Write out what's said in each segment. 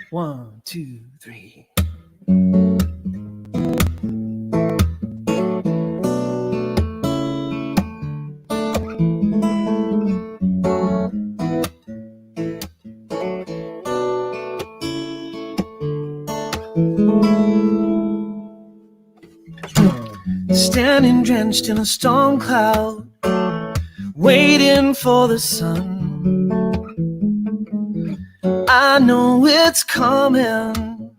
1, 2, 3. Standing drenched in a storm cloud, waiting for the sun. I know it's coming.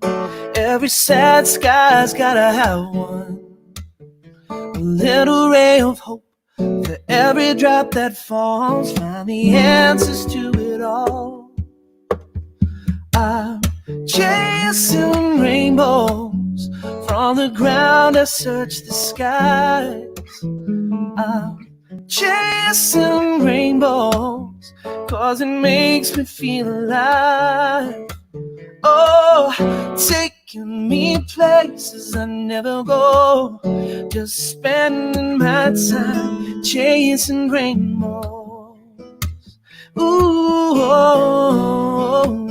Every sad sky's gotta have one. A little ray of hope for every drop that falls. Find the answers to it all. I'm chasing rainbows. From the ground I search the skies. I'm chasing rainbows, 'cause it makes me feel alive. Oh, taking me places I never go. Just spending my time chasing rainbows. Ooh, oh, oh,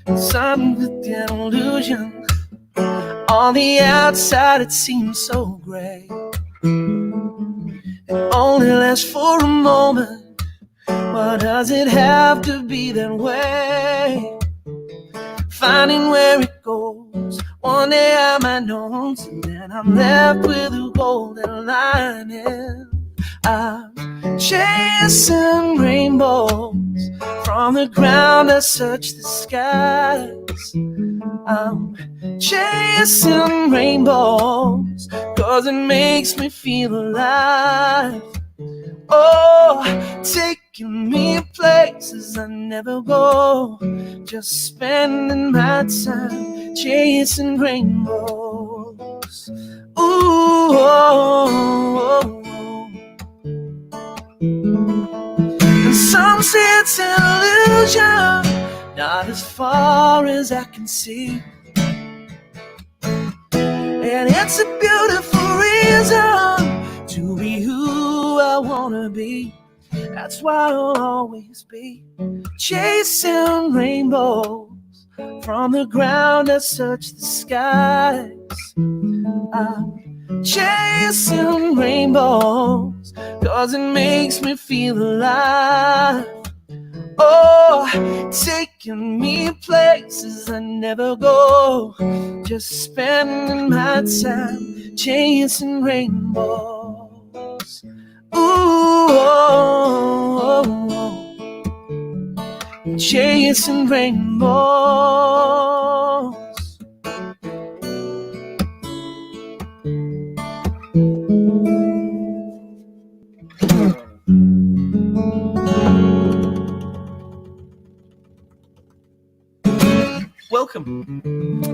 oh. Sun with the illusion. On the outside it seems so gray. It only lasts for a moment. Why does it have to be that way? Finding where it goes. One day I might know, and then I'm left with a golden lining. I'm chasing rainbows. From the ground I search the skies. I'm chasing rainbows, 'cause it makes me feel alive. Oh, taking me places I never go. Just spending my time chasing rainbows. Ooh, oh, oh, oh. And some say it's an illusion, not as far as I can see. And it's a beautiful reason to be who I wanna be. That's why I'll always be chasing rainbows. From the ground I search the skies. I'm chasing rainbows, 'cause it makes me feel alive. Oh, taking me places I never go. Just spending my time chasing rainbows. Ooh, oh, oh, oh. Chasing rainbows.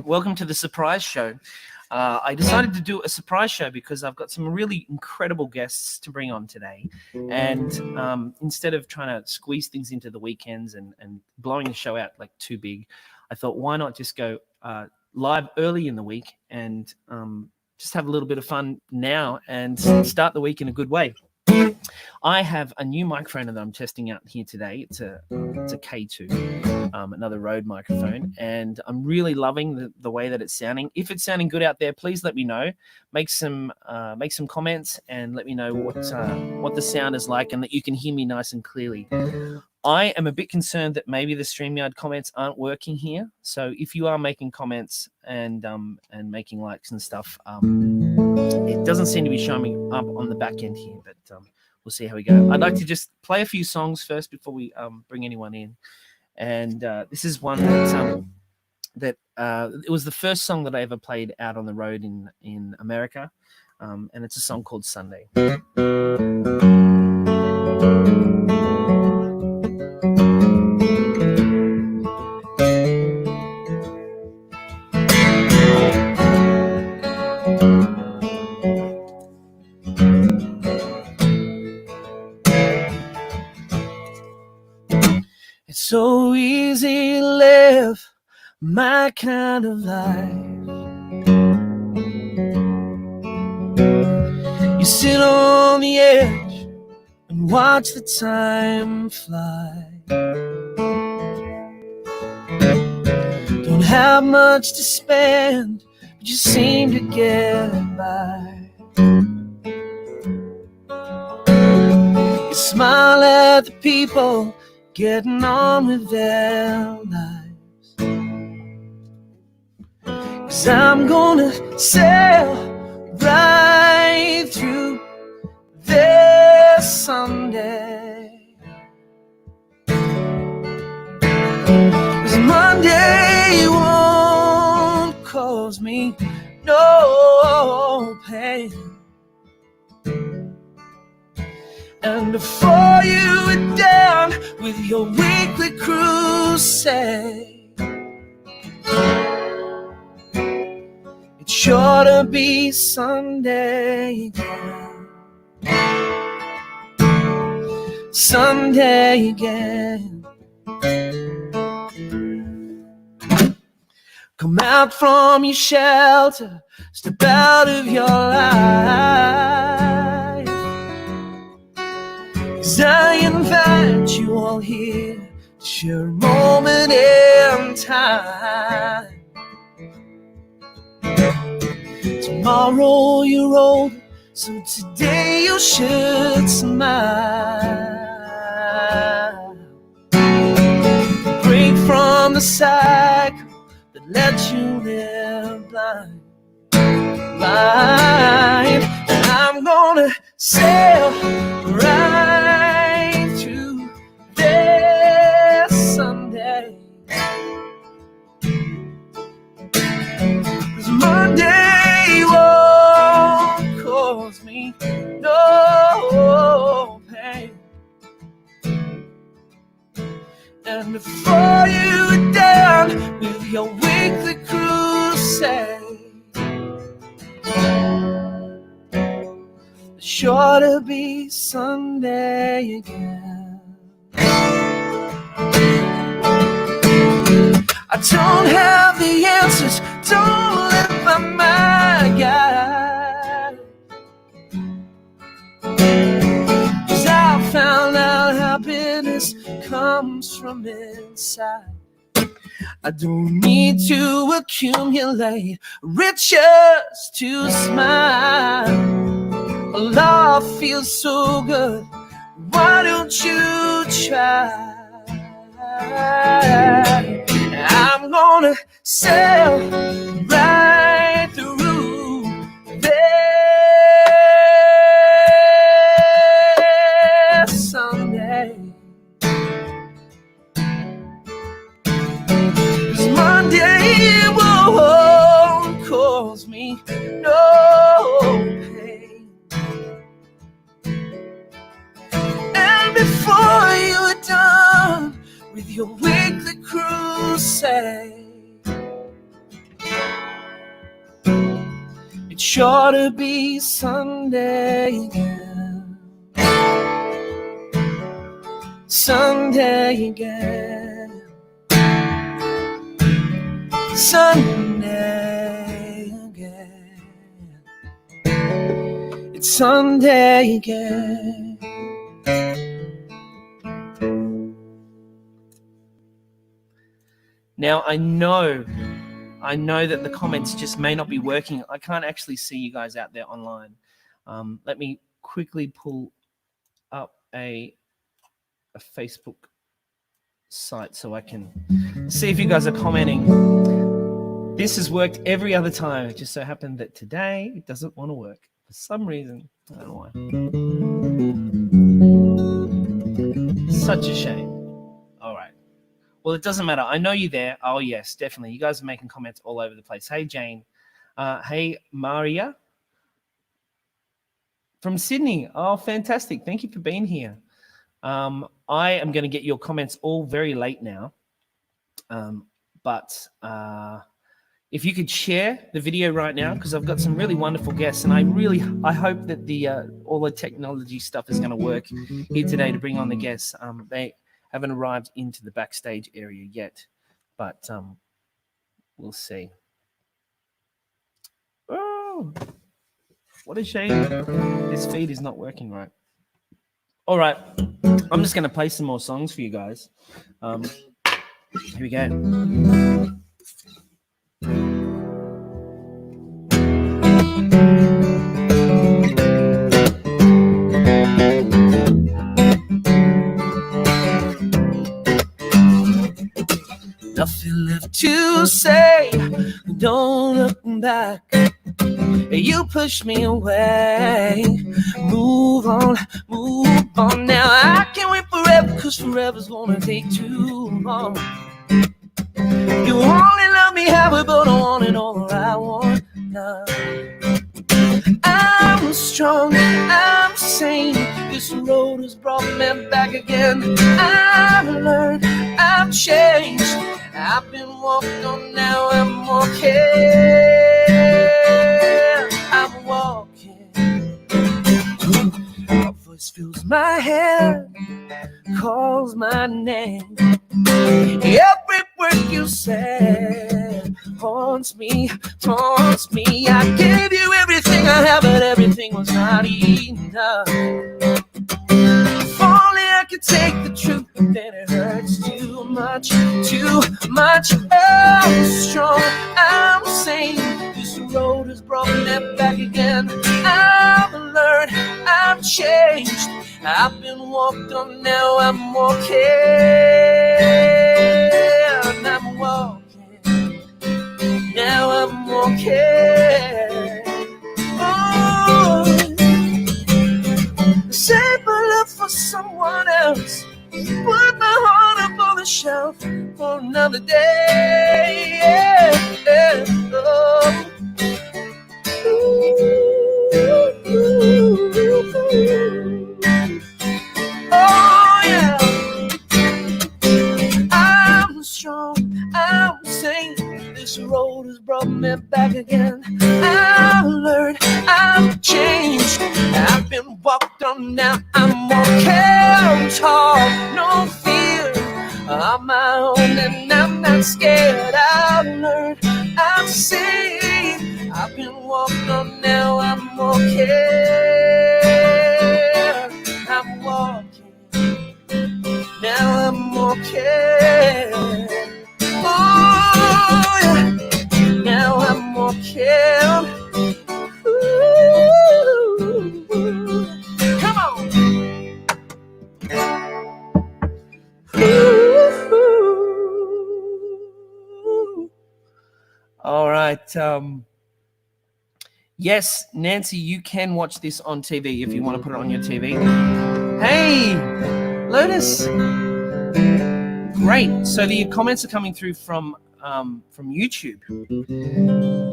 Welcome to the surprise show. I decided to do a surprise show because I've got some really incredible guests to bring on today. And instead of trying to squeeze things into the weekends and blowing the show out like too big, I thought, why not just go live early in the week and just have a little bit of fun now and start the week in a good way. I have a new microphone that I'm testing out here today. It's a K2, another Rode microphone, and I'm really loving the way that it's sounding. If it's sounding good out there, please let me know. Make some comments and let me know what the sound is like and that you can hear me nice and clearly. I am a bit concerned that maybe the StreamYard comments aren't working here. So if you are making comments and making likes and stuff, it doesn't seem to be showing up on the back end here, but we'll see how we go. I'd like to just play a few songs first before we bring anyone in. And this is one that it was the first song that I ever played out on the road in America. And it's a song called Sunday. It's so easy to live my kind of life. You sit on the edge and watch the time fly. have much to spend, but you seem to get by. You smile at the people getting on with their lives. 'Cause I'm gonna sail right through this Sunday. 'Cause Monday won't cause me no pain. And before you are done with your weekly crusade, it's sure to be Sunday again. Sunday again. Come out from your shelter, step out of your life. 'Cause I invite you all here to share a moment in time. Tomorrow you're older, so today you should smile. Break from the cycle that let you live blind. And I'm gonna sail right through this Sunday. 'Cause Monday won't cause me no pain. And before you are done with your weekly crusade, it's sure to be Sunday again. I don't have the answers, don't let my mind guide. 'Cause I found out happiness comes from inside. I don't need to accumulate riches to smile. Love feels so good, why don't you try? I'm gonna sail right through this Sunday. 'Cause Monday won't cause me no pain. And before you are done with your weekly crusade, it's sure to be Sunday again. Sunday again. Sunday again. It's Sunday again. Now, I know that the comments just may not be working. I can't actually see you guys out there online. Let me quickly pull up a Facebook site so I can see if you guys are commenting. This has worked every other time. It just so happened that today it doesn't want to work for some reason. I don't know why. Such a shame. All right. Well, it doesn't matter. I know you're there. Oh, yes, definitely. You guys are making comments all over the place. Hey, Jane. Hey, Maria from Sydney. Oh, fantastic. Thank you for being here. I am going to get your comments all very late now. But if you could share the video right now, because I've got some really wonderful guests, and I hope that all the technology stuff is going to work here today to bring on the guests. They haven't arrived into the backstage area yet, but we'll see. Oh, what a shame. This feed is not working right. All right. I'm just going to play some more songs for you guys. Here we go. have to say, don't look back. You push me away. Move on now. I can't wait forever, cause forever's gonna take too long. You only love me halfway, but I want it all I want now. I'm strong, I'm sane. This road has brought me back again. I've learned, I've changed. I've been walked on, now I'm okay. I'm walking. A voice fills my head, calls my name. Every word you said haunts me, taunts me. I gave you everything I have, but everything was not enough. If only I could take the truth, but then it hurts too much, too much. I'm strong, I'm sane. This road has brought me back again. I've learned, I've changed. I've been walked on, now I'm okay. And I'm walking, now I'm okay. Oh, save my love for someone else. Put my heart up on the shelf for another day. Yeah, yeah, oh. Oh yeah, I'm strong, I'm sane. This road has brought me back again. I've learned, I've changed. I've been walked on, now I'm okay. I'm tall, no fear. I'm my own and I'm not scared. I've learned, I've seen. I've been walked on, now I'm okay. I'm walking, now I'm okay. Oh, yeah. Now I'm okay. Ooh. Come on. Ooh. All right. Yes, Nancy, you can watch this on TV if you want to put it on your TV. Hey, Lotus. Great. So the comments are coming through from YouTube,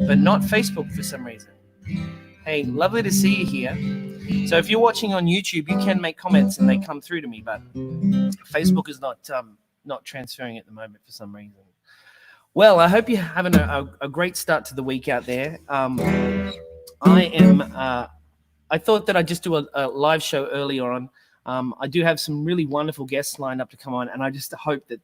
but not Facebook for some reason. Hey, lovely to see you here. So if you're watching on YouTube, you can make comments and they come through to me, but Facebook is not transferring at the moment for some reason. Well, I hope you're having a great start to the week out there. I thought that I'd just do a live show earlier on. I do have some really wonderful guests lined up to come on, and I just hope that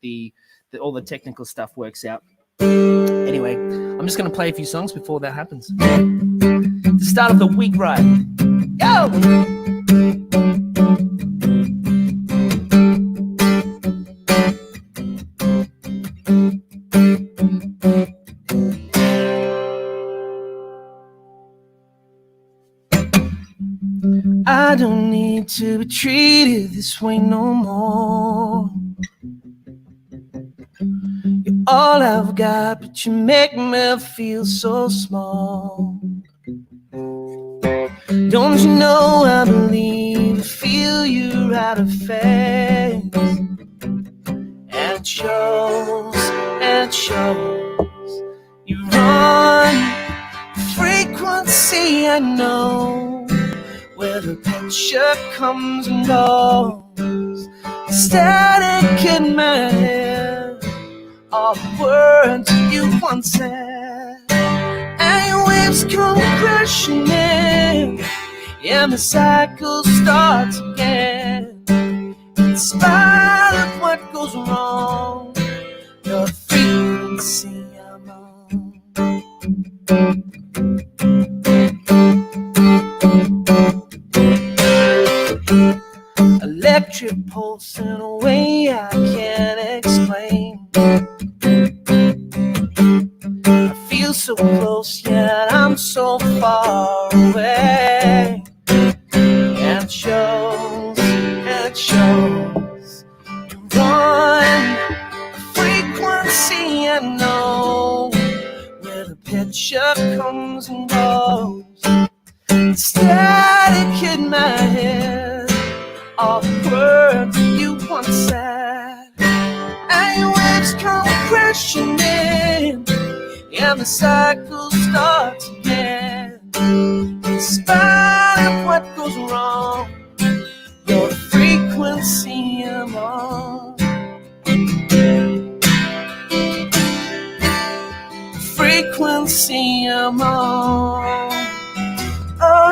all the technical stuff works out. Anyway, I'm just going to play a few songs before that happens. The start of the week, right? Go! I don't need to be treated this way no more. You're all I've got, but you make me feel so small. Don't you know I believe I feel you right of face. And it shows. You run frequency, I know, where the picture comes and goes. Static in my head, all the words you once said. And your waves come crashing in, and the cycle starts again. In spite of what goes wrong, you're the frequency I'm on. Electric pulse in a way I can't explain. I feel so close, yet I'm so far away. And it shows. You run a frequency I know, picture comes and goes. The static in my head, all the words you once said, and your waves come crashing in, and the cycle starts again. In spite of what goes wrong, you're the frequency I'm on. Frequency I'm on. Oh,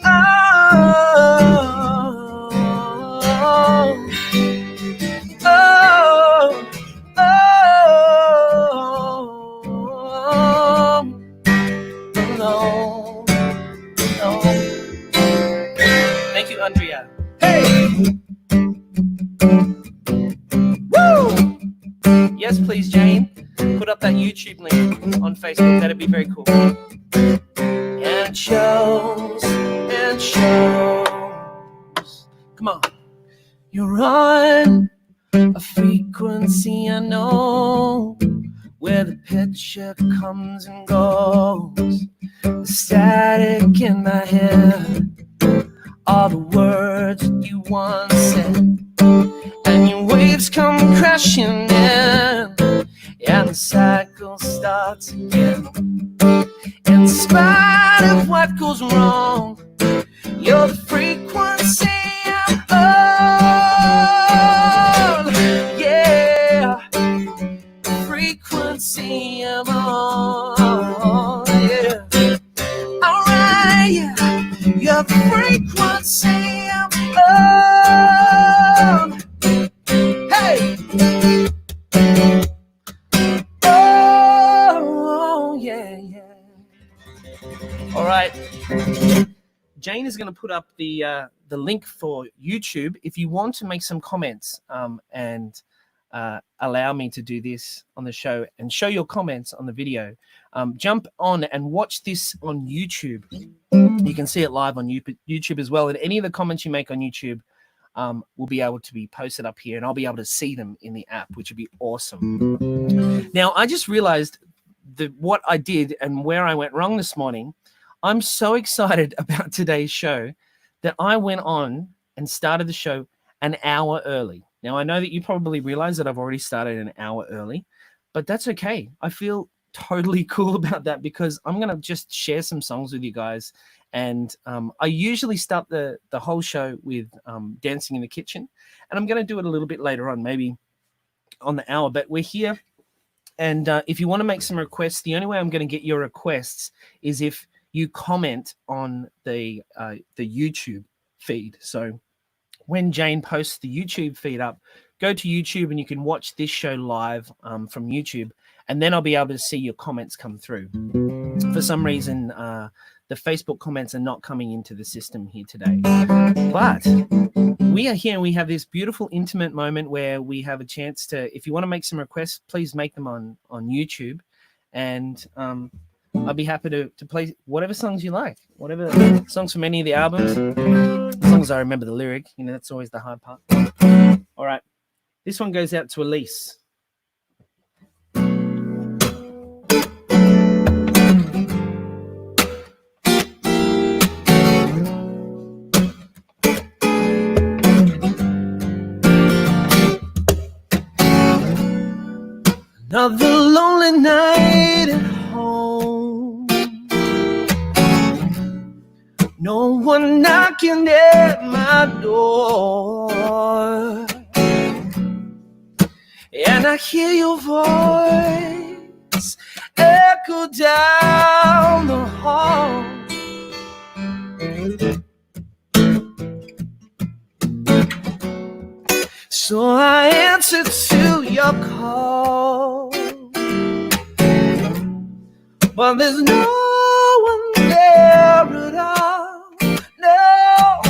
oh, oh, oh, no, no. Thank you, Andrea. Hey! Woo! Yes, please, Jane. Put up that YouTube link on Facebook. That'd be very cool. And shows. Come on. You're on a frequency I know, where the picture comes and goes. The static in my head, all the words that you once said, and your waves come crashing in, and the cycle starts again. In spite of what goes wrong, you're the frequency I'm on. Yeah, frequency I'm on. Yeah, alright. Yeah, you're the frequency I'm on. Hey. All right, Jane is going to put up the link for YouTube. If you want to make some comments and allow me to do this on the show and show your comments on the video, jump on and watch this on YouTube. You can see it live on YouTube as well. And any of the comments you make on YouTube will be able to be posted up here, and I'll be able to see them in the app, which would be awesome. Now, I just realized what I did and where I went wrong this morning. I'm so excited about today's show that I went on and started the show an hour early. Now, I know that you probably realize that I've already started an hour early, but that's okay. I feel totally cool about that because I'm going to just share some songs with you guys. And I usually start the whole show with Dancing in the Kitchen, and I'm going to do it a little bit later on, maybe on the hour, but we're here. And if you want to make some requests, the only way I'm going to get your requests is if you comment on the YouTube feed. So when Jane posts the YouTube feed up, go to YouTube and you can watch this show live from YouTube, and then I'll be able to see your comments come through. For some reason, the Facebook comments are not coming into the system here today. But we are here and we have this beautiful intimate moment where we have a chance to, if you want to make some requests, please make them on YouTube. And I'll be happy to play whatever songs you like, whatever songs from any of the albums, as long as I remember the lyric. You know, that's always the hard part. All right. This one goes out to Elise. Another lonely night at home, no one knocking at my door, and I hear your voice echo down the hall. So I answer to your call, but there's no one there at all. No,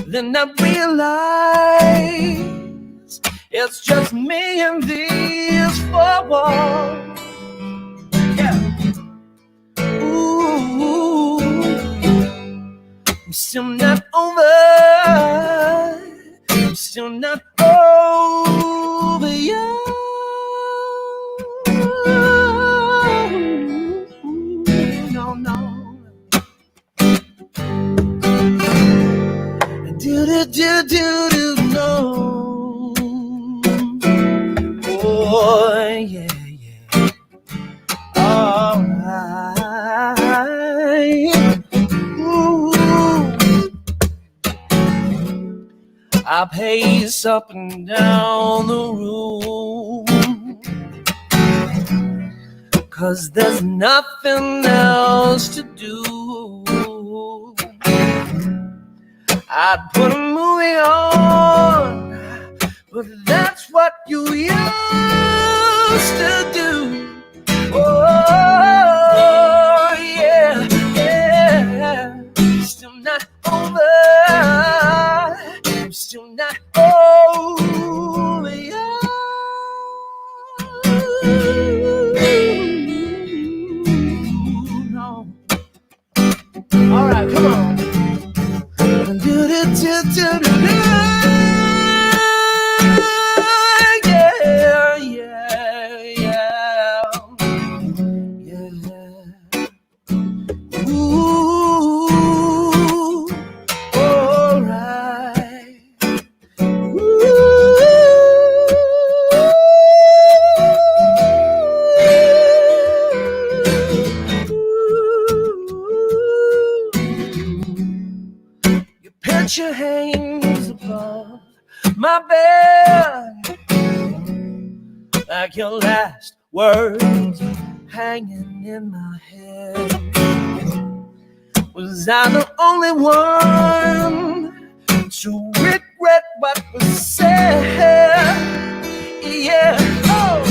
then I realize it's just me and these four walls. Yeah. Ooh, I'm still not over. I'm still not over you. No. Oh, yeah. All right. Ooh. I pace up and down the room, 'cause there's nothing else to do. I'd put a movie on, but that's what you used to do. Oh, yeah. Still not over. I'm still not over you. No. All right, come on. Your hands above my bed, like your last words hanging in my head. Was I the only one to regret what was said? Yeah. Oh.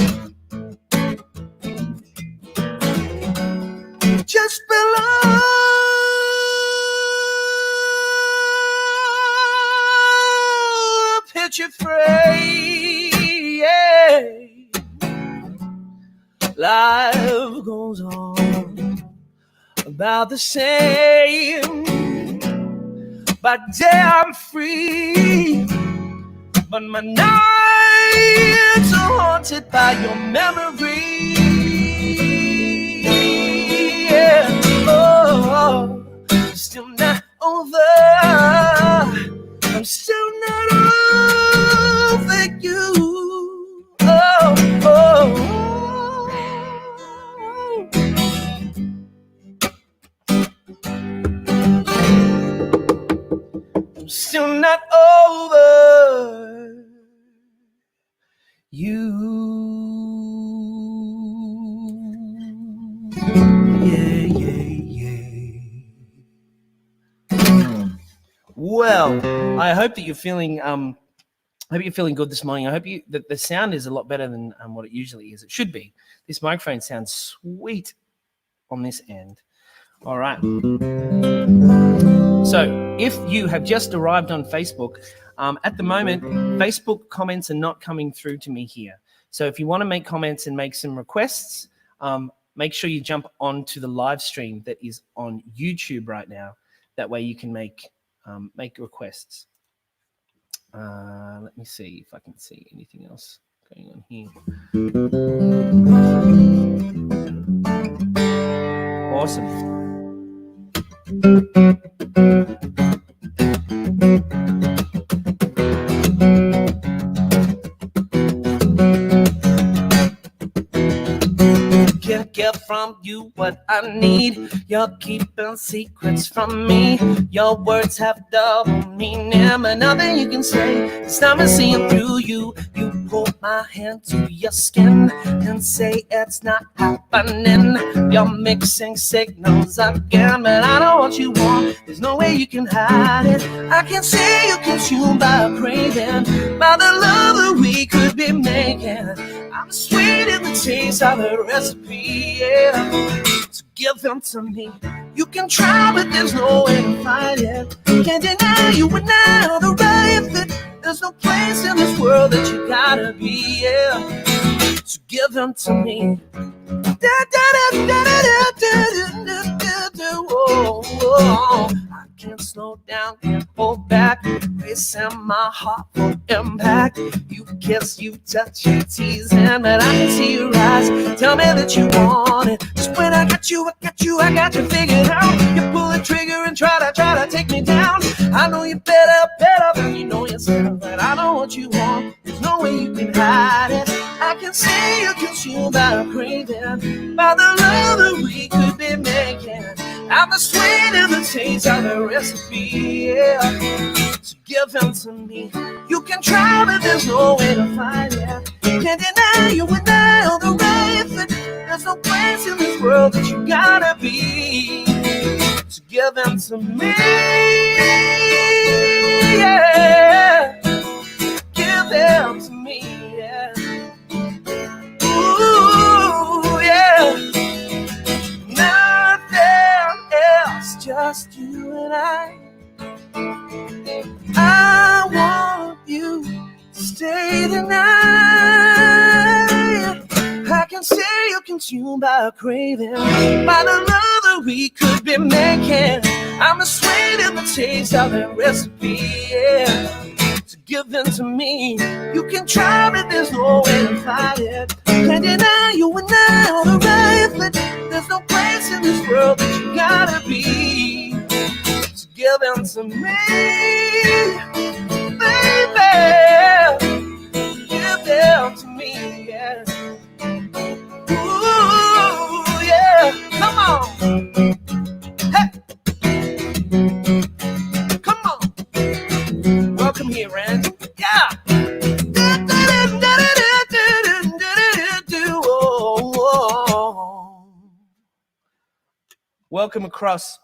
Just below. Picture frame, yeah. Life goes on about the same. By day I'm free, but my nights are haunted by your memory. Yeah. Oh, still not over. I'm still not over you. Oh. I'm still not over you. Well, I hope that you're feeling good this morning. I hope that the sound is a lot better than what it usually is. It should be. This microphone sounds sweet on this end. All right. So if you have just arrived on Facebook, at the moment, Facebook comments are not coming through to me here. So if you want to make comments and make some requests, make sure you jump onto the live stream that is on YouTube right now. That way you can make requests. Let me see if I can see anything else going on here. Awesome. Can't get from you what I need. You're keeping secrets from me. Your words have double meaning, but nothing you can say. It's time I'm seeing through you. You pull my hand to your skin and say it's not happening. You're mixing signals again, but I know what you want. There's no way you can hide it. I can see you consumed by a craving, by the love that we could be making. I'm sweet in the taste of the recipe, yeah. So give them to me. You can try, but there's no way to fight it. Can't deny you and I are the right fit. There's no place in this world that you gotta be, yeah. So give them to me. Oh, I can't slow down, can't hold back. Racing my heart for impact. You kiss, you touch, you tease, and but I can see your eyes. Tell me that you want it. Just when I got you figured out. You pull the trigger and try to take me down. I know you better than you know yourself. But I know what you want. There's no way you can hide it. I can see you consumed by a craving, by the love that we could be making. I'm the sweet and the taste of the recipe, yeah. So give them to me. You can try, but there's no way to find it. Can't deny you and I on the right fit. There's no place in this world that you gotta be. So give them to me, yeah. Give them to me, yeah. Ooh, yeah. Nothing else, just you and I. I want you to stay tonight. I can see you consumed by a craving, by the love that we could be making. I'm the sweet and the taste of that recipe, yeah. So give them to me. You can try, but there's no way to fight it. Can't deny you and I on the right foot. There's no place in this world that you gotta be. So give them to me, baby. Give them to me, yeah. Ooh, yeah. Come on. Hey. Come on. Welcome here, Randy. Yeah. Welcome across.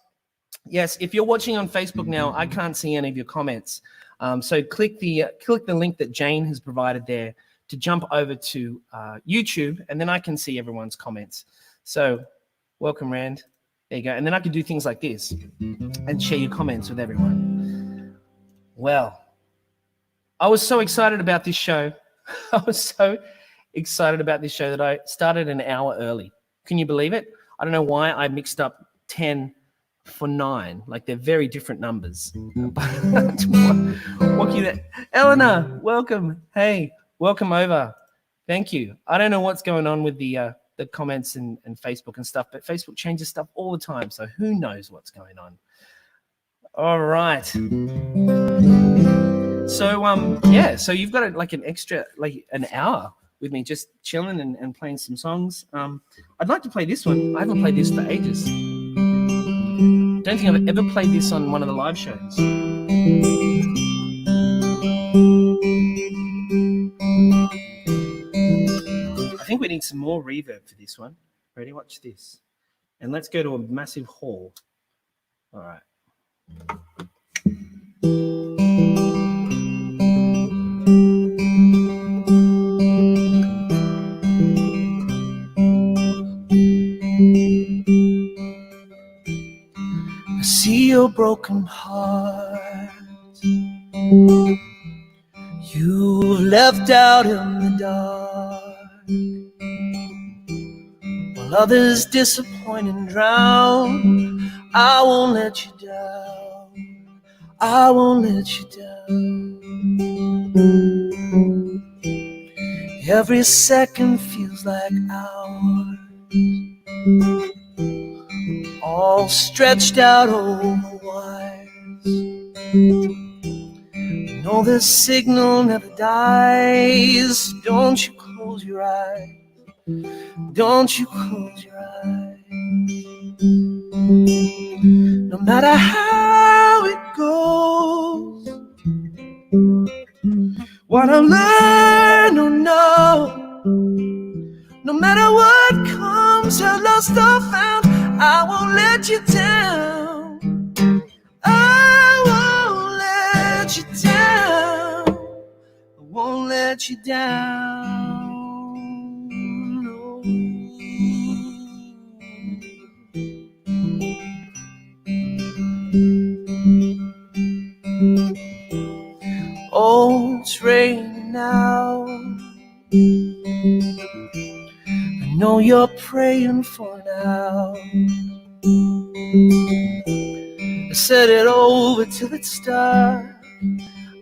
Yes, if you're watching on Facebook now, I can't see any of your comments. So click the link that Jane has provided there to jump over to YouTube, and then I can see everyone's comments. So welcome, Rand. There you go. And then I can do things like this and share your comments with everyone. Well, I was so excited about this show. I was so excited about this show that I started an hour early. Can you believe it? I don't know why I mixed up 10 for 9. Like, they're very different numbers. What you that? Eleanor, welcome. Hey, welcome over. Thank you. I don't know what's going on with the comments and Facebook and stuff, but Facebook changes stuff all the time, so who knows what's going on. All right. So yeah, so you've got like an extra, like an hour with me just chilling and playing some songs. I'd like to play this one. I haven't played this for ages. Don't think I've ever played this on one of the live shows. I think we need some more reverb for this one. Ready? Watch this. And let's go to a massive hall. All right. I see your broken heart. You left out in the dark, while others disappoint and drown. I won't let you down. I won't let you down. Every second feels like hours, all stretched out over wires. You know the signal never dies. Don't you close your eyes. Don't you close your eyes. No matter how it goes, what I've learned or no, no matter what comes, or lost or found, I won't let you down. I won't let you down. I won't let you down. No. Oh, it's raining now. I know you're praying for now. set it over till it starts.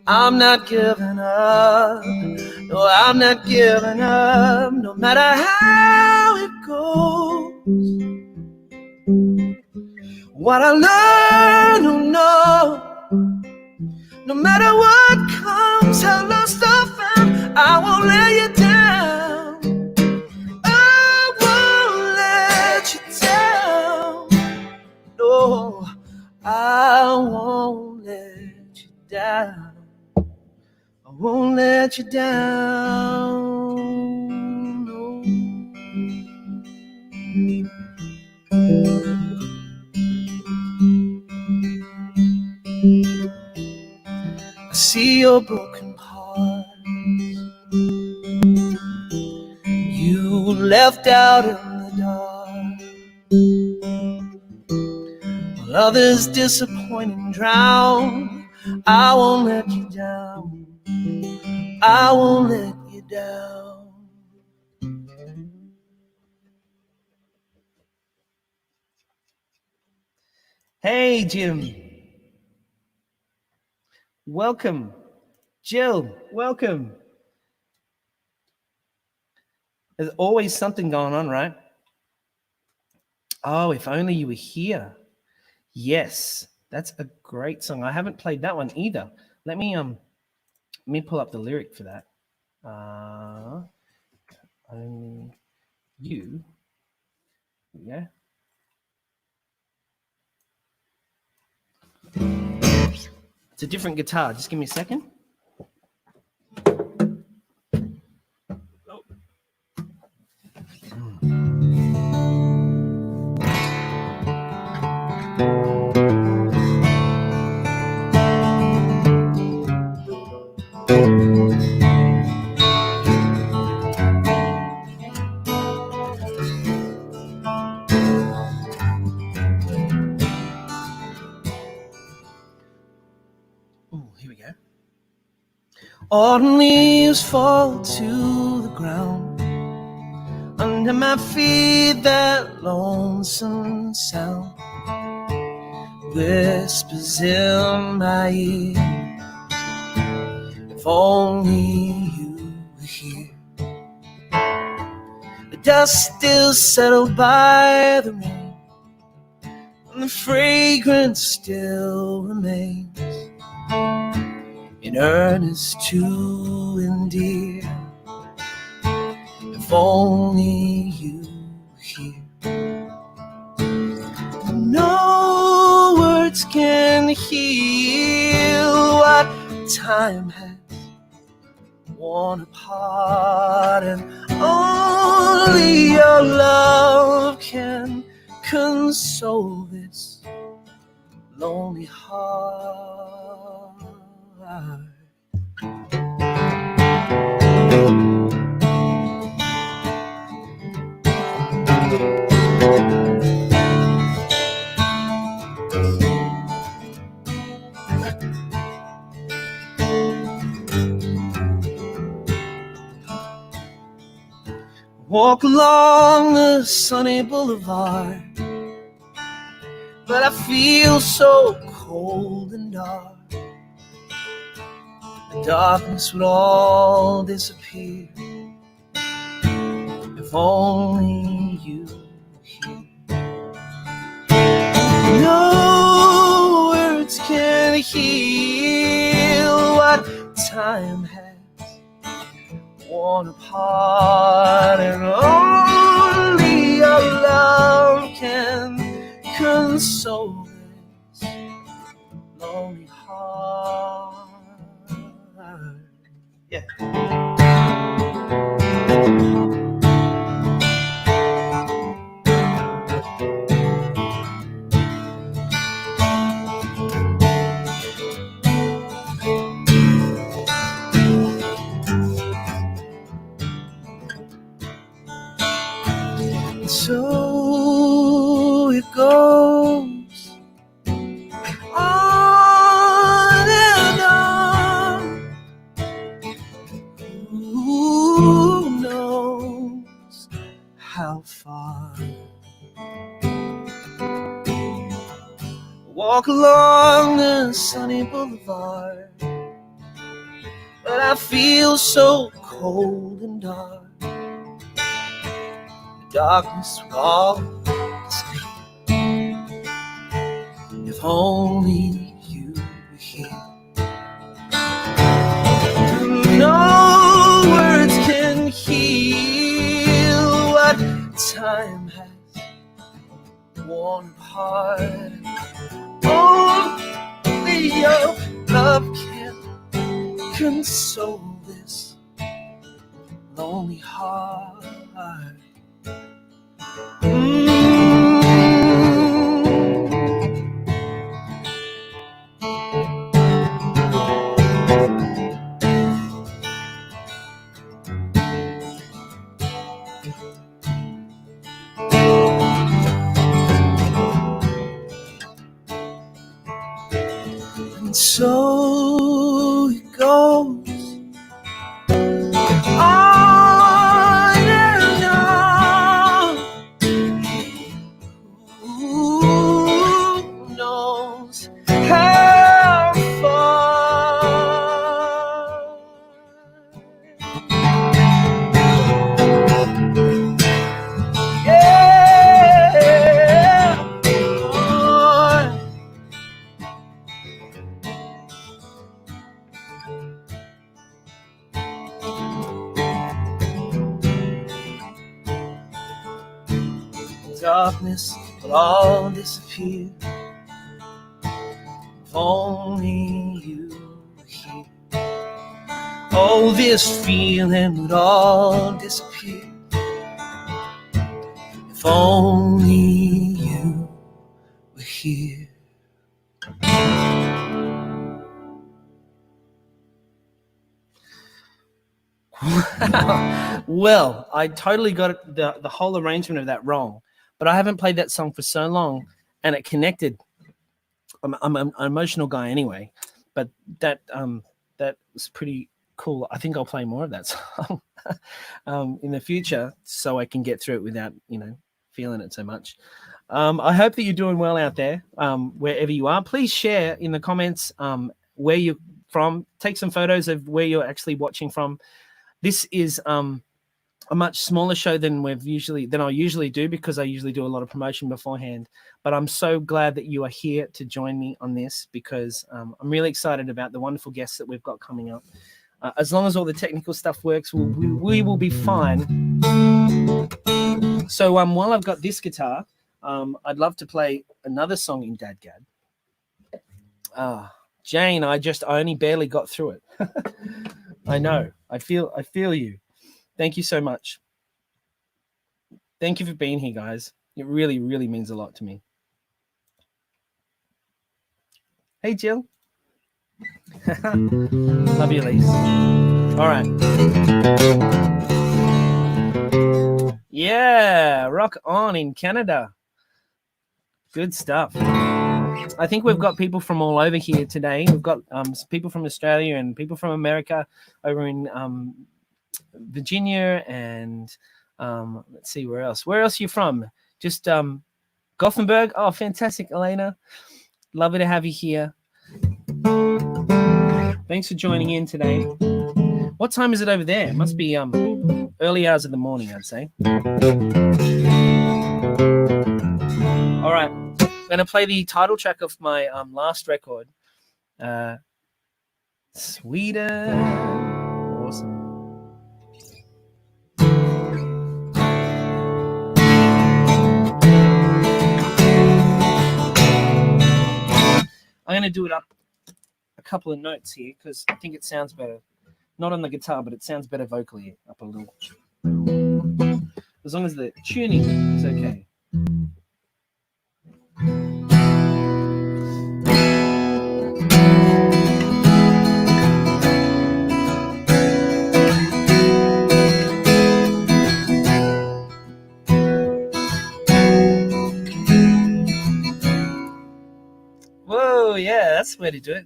I'm not giving up. No, I'm not giving up. No matter how it goes. What I learn, oh no. No matter what comes, how lost I found, I won't let you down. I won't let you down. No, I won't let you down. I won't let you down. No. I see your broken parts. You left out in the dark. While others disappoint and drown, I won't let you down. I won't let you down. Hey, Jim. Welcome. Jill, welcome. There's always something going on, right? Oh, if only you were here. Yes, that's a great song. I haven't played that one either. Let me pull up the lyric for that. Only you. Yeah. It's a different guitar. Just give me a second. Here we go. Autumn leaves fall to the ground. Under my feet, that lonesome sound whispers in my ear. If only you were here. The dust is settled by the rain, and the fragrance still remains. In earnest to endear, if only you here. No words can heal what time has worn apart, and only your love can console this lonely heart. Walk along the sunny boulevard, but I feel so cold and dark. The darkness would all disappear if only you were here. No words can heal what time has worn apart, and only your love can console this lonely heart. Yeah. So it goes on and on. Who knows how far? walk along the sunny boulevard, but I feel so cold and dark. The darkness will all disappear if only you were here. No words can heal what time has worn apart. Only your love can console this lonely heart. And so it goes on and on. Who knows how far? Yeah. Darkness will all disappear if only you were here. Oh, this feeling would all disappear if only you were here. Well, I totally got the whole arrangement of that wrong. But I haven't played that song for so long, and it connected. I'm an emotional guy anyway, but that was pretty cool. I think I'll play more of that song in the future, so I can get through it without feeling it so much. I hope that you're doing well out there, wherever you are. Please share in the comments where you're from. Take some photos of where you're actually watching from. This is a much smaller show than I usually do, because I usually do a lot of promotion beforehand. But I'm so glad that you are here to join me on this, because I'm really excited about the wonderful guests that we've got coming up. As long as all the technical stuff works, we will be fine. So while I've got this guitar, I'd love to play another song in Dadgad. Jane, I only barely got through it. I know. I feel you. Thank you so much. Thank you for being here, guys. It really, really means a lot to me. Hey, Jill. Love you, Elise. All right. Yeah, rock on in Canada. Good stuff. I think we've got people from all over here today. We've got people from Australia and people from America over in Virginia, and let's see where else are you from? Just Gothenburg. Oh, fantastic, Elena, lovely to have you here. Thanks for joining in today. What time is it over there? It must be early hours of the morning, I'd say. All right, I'm gonna play the title track of my last record, Sweden. Awesome. I'm going to do it up a couple of notes here, because I think it sounds better. Not on the guitar, but it sounds better vocally up a little. As long as the tuning is okay. Whoa, yeah, that's the way to do it.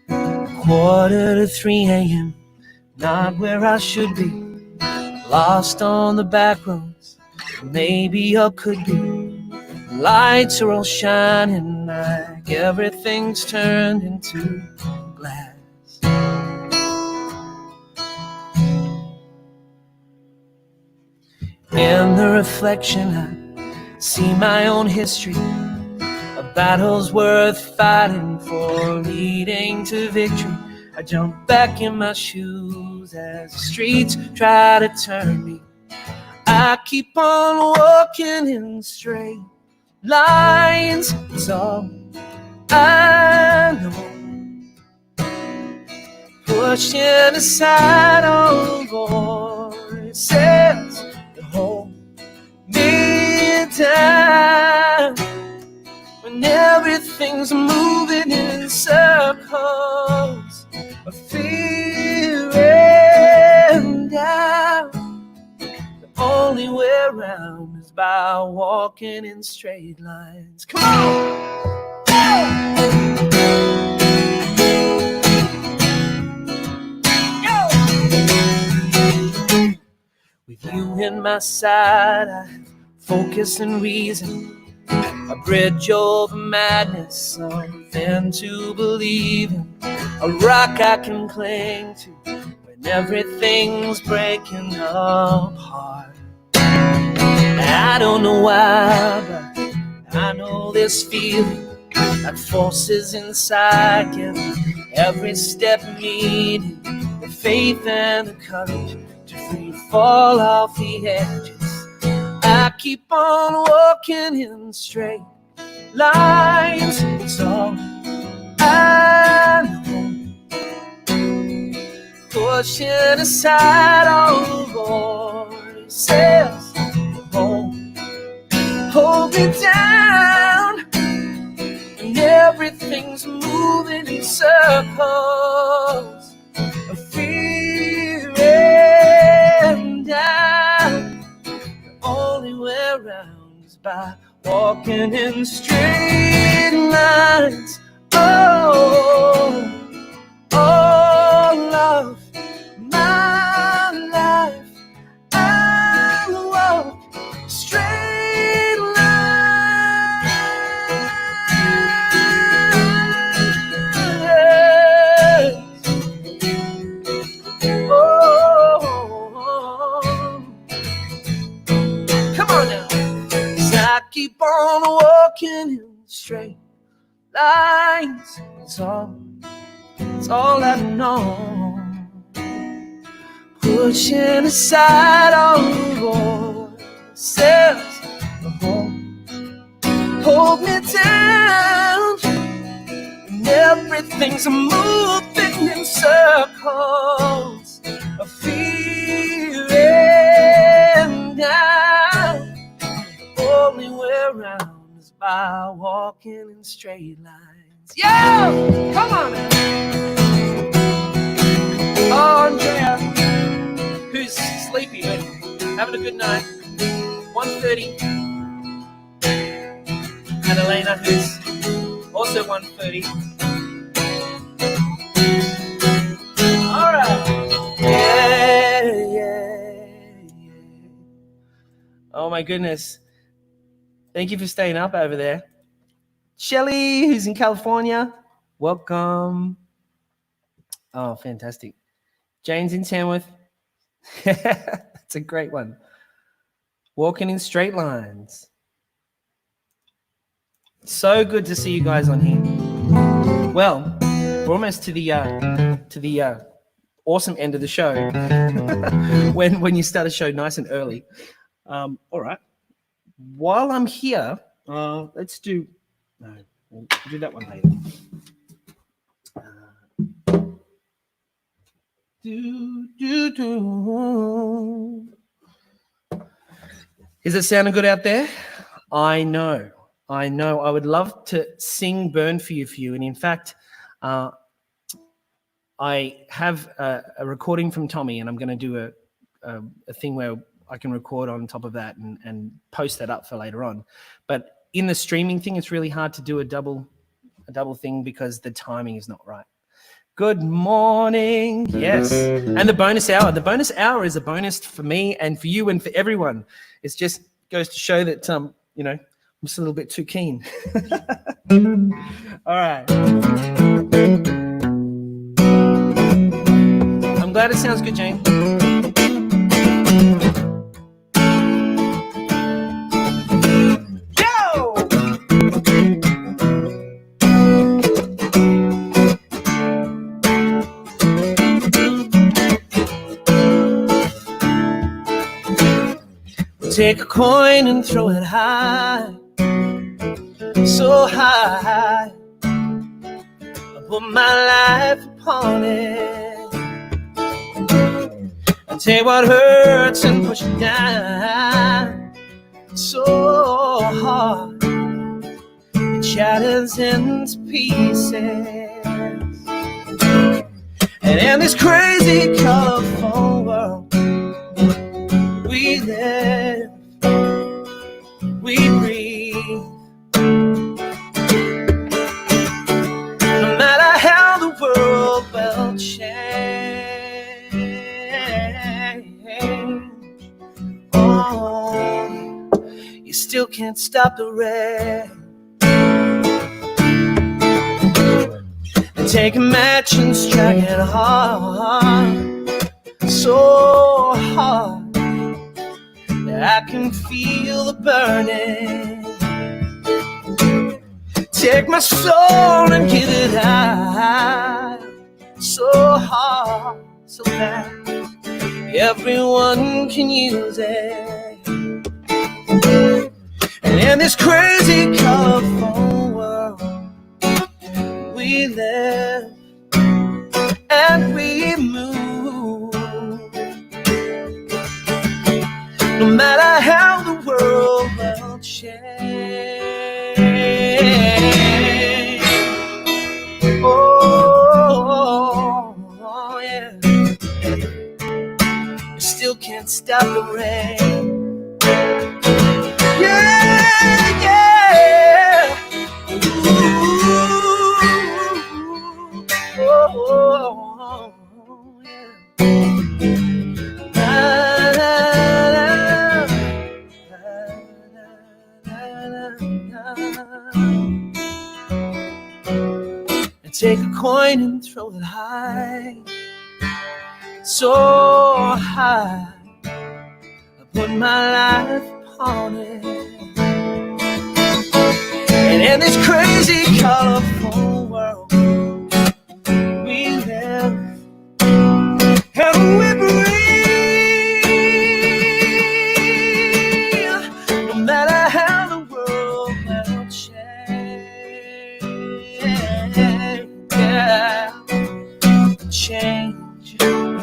2:45 a.m., not where I should be, lost on the back roads, maybe I could be. lights are all shining like everything's turned into glass. In the reflection, I see my own history of battles worth fighting for, leading to victory. I jump back in my shoes as the streets try to turn me. I keep on walking in straight lines, it's all I know. Pushing aside all voices that hold me down. When everything's moving in circles of fear and doubt, the only way around is by walking in straight lines. Come on! Go! With you in my side, I focus and reason. A bridge over madness, something to believe in. A rock I can cling to when everything's breaking apart. I don't know why, but I know this feeling that forces inside, giving every step needed, the faith and the courage to free fall off the edges. I keep on walking in straight lines, it's all I know. Pushing aside all voices that hold me down. And everything's moving in circles of fear and doubt. Only way around is by walking in straight lines. Oh, oh, love, my life, I walk straight lines. Oh, come on now. 'Cause I keep on walking in straight lines. It's all I know. Pushing aside all voices that hold me down. And everything's moving in circles of fear and doubt. The only way around is by walking in straight lines. Yo! Come on, man. Oh, Andrea, who's sleepy but having a good night. 1:30. And Elena, who's also 1:30. All right. Yeah. Oh, my goodness. Thank you for staying up over there. Shelly, who's in California, welcome. Oh, fantastic. Jane's in Tamworth. That's a great one. Walking in straight lines. So good to see you guys on here. Well, we're almost to the awesome end of the show. when you start a show nice and early. All right. While I'm here, let's do. No, we'll do that one later. Is it sounding good out there? I know. I would love to sing Burn for you. And in fact, I have a recording from Tommy, and I'm going to do a thing where I can record on top of that and post that up for later on. But in the streaming thing, it's really hard to do a double thing because the timing is not right. Good morning. Yes. And the bonus hour. The bonus hour is a bonus for me and for you and for everyone. It just goes to show that, just a little bit too keen. All right. I'm glad it sounds good, Jane. Go! Take a coin and throw it high, so high. I put my life upon it. I take what hurts and push it down, so hard it shatters into pieces. And in this crazy, colorful world we live, we breathe. No matter how the world will change, oh, you still can't stop the rain. And take a match and strike it hard, so hard I can feel the burning. Take my soul and give it out, so hard, so that everyone can use it. And in this crazy, colorful world we live and we move. No matter how the world will change, oh yeah, you still can't stop the rain. Yeah, yeah, ooh, oh, yeah. Take a coin and throw it high, so high. I put my life upon it. And in this crazy, colorful world we live and we breathe. No matter how the world will change,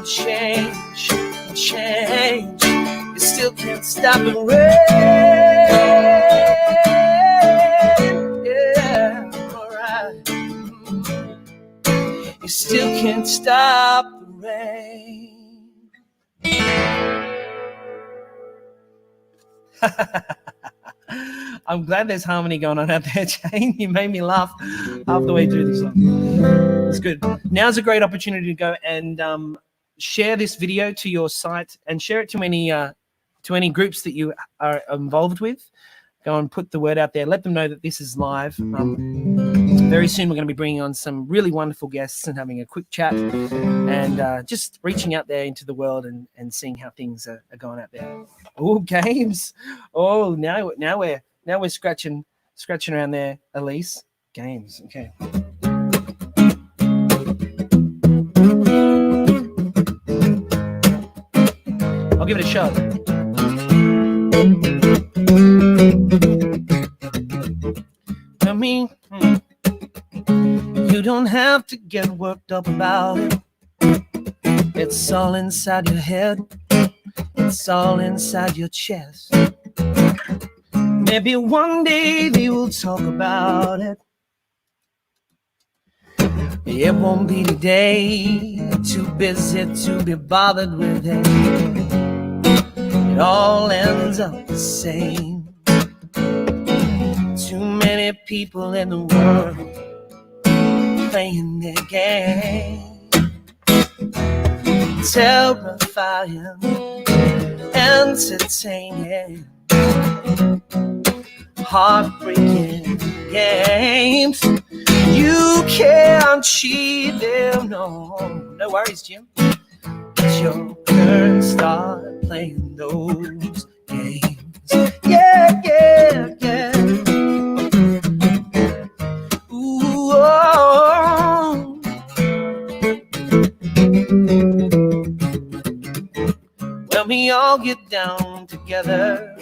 change. You still can't stop the rain. Yeah, alright. You still can't stop the rain. I'm glad there's harmony going on out there, Jane. You made me laugh half the way through the song. It's good. Now's a great opportunity to go and share this video to your site and share it to any groups that you are involved with. Go and put the word out there. Let them know that this is live. Very soon we're going to be bringing on some really wonderful guests and having a quick chat and just reaching out there into the world and seeing how things are going out there. Oh, games. Oh, now we're scratching around there, Elise. Games. Okay. I'll give it a shot. I mean, you don't have to get worked up about it. It's all inside your head. It's all inside your chest. Maybe one day they will talk about it. It won't be today. Too busy to be bothered with it. It all ends up the same. Too many people in the world playing their game. Terrifying, entertaining, heartbreaking games. You can't cheat them, no worries, Jim. It's your turn, start playing those games. Yeah, yeah, yeah. Ooh, oh. When we all get down together,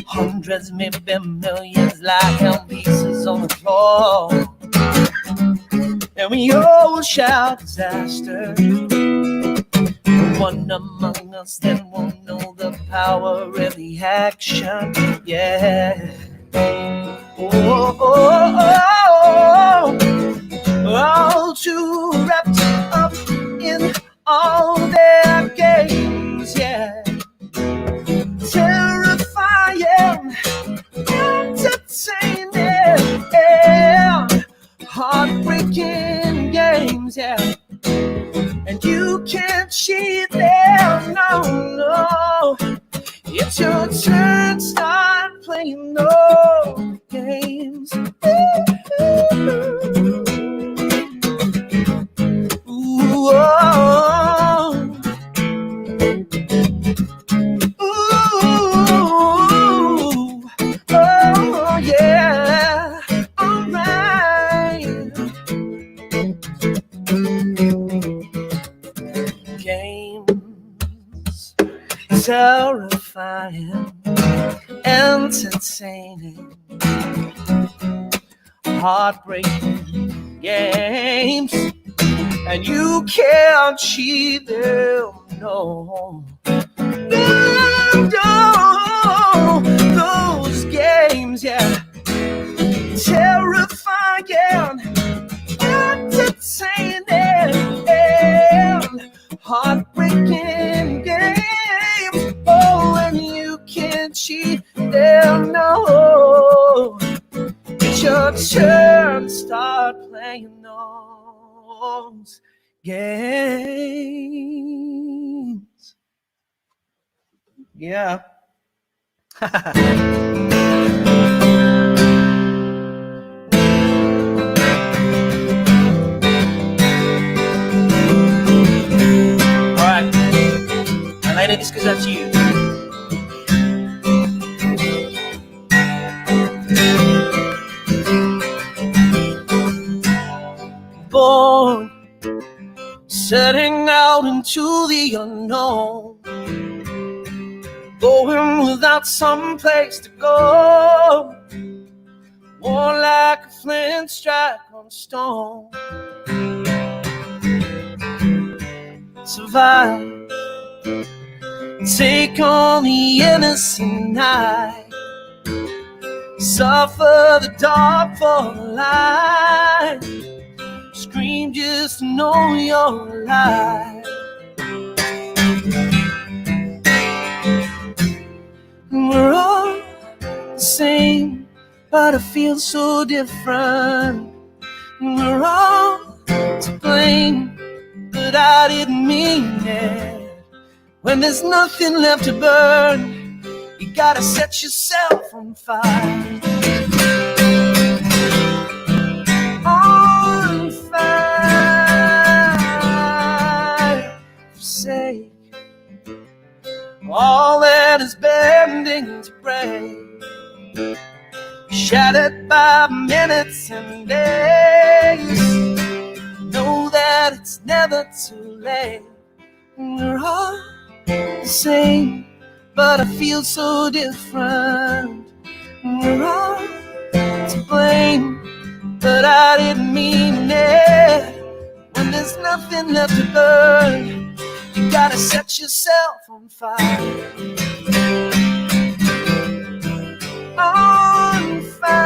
hundreds, maybe millions, like down pieces on the floor, and we all shout disaster. The one among us that won't know the power of the action. Yeah. Oh, oh, oh, oh. All too wrapped up in all their games. Yeah. Terrifying, entertaining, and heartbreaking games, yeah. And you can't cheat them, no, no. It's your turn, start playing those games. Ooh, oh. Oh, yeah, all right. Games, terrifying, entertaining, heartbreaking games, and you can't cheat them, no. No, those games, yeah, terrifying, entertaining, and heartbreaking games. Oh, and you can't cheat them, no. It's your turn, start playing those games. Yeah. All right. Elena, this goes out to you. Born, setting out into the unknown, going without some place to go, more like a flint strike on stone. Survive, take on the innocent night, suffer the dark for the light, scream just to know you're alive. We're all the same, but I feel so different. We're all to blame, but I didn't mean it. When there's nothing left to burn, you gotta set yourself on fire. On fire, forsake all that is bending to break, shattered by minutes and days. Know that it's never too late. We're all the same, but I feel so different. We're all to blame, but I didn't mean it. When there's nothing left to burn, you gotta set yourself on fire. On fire,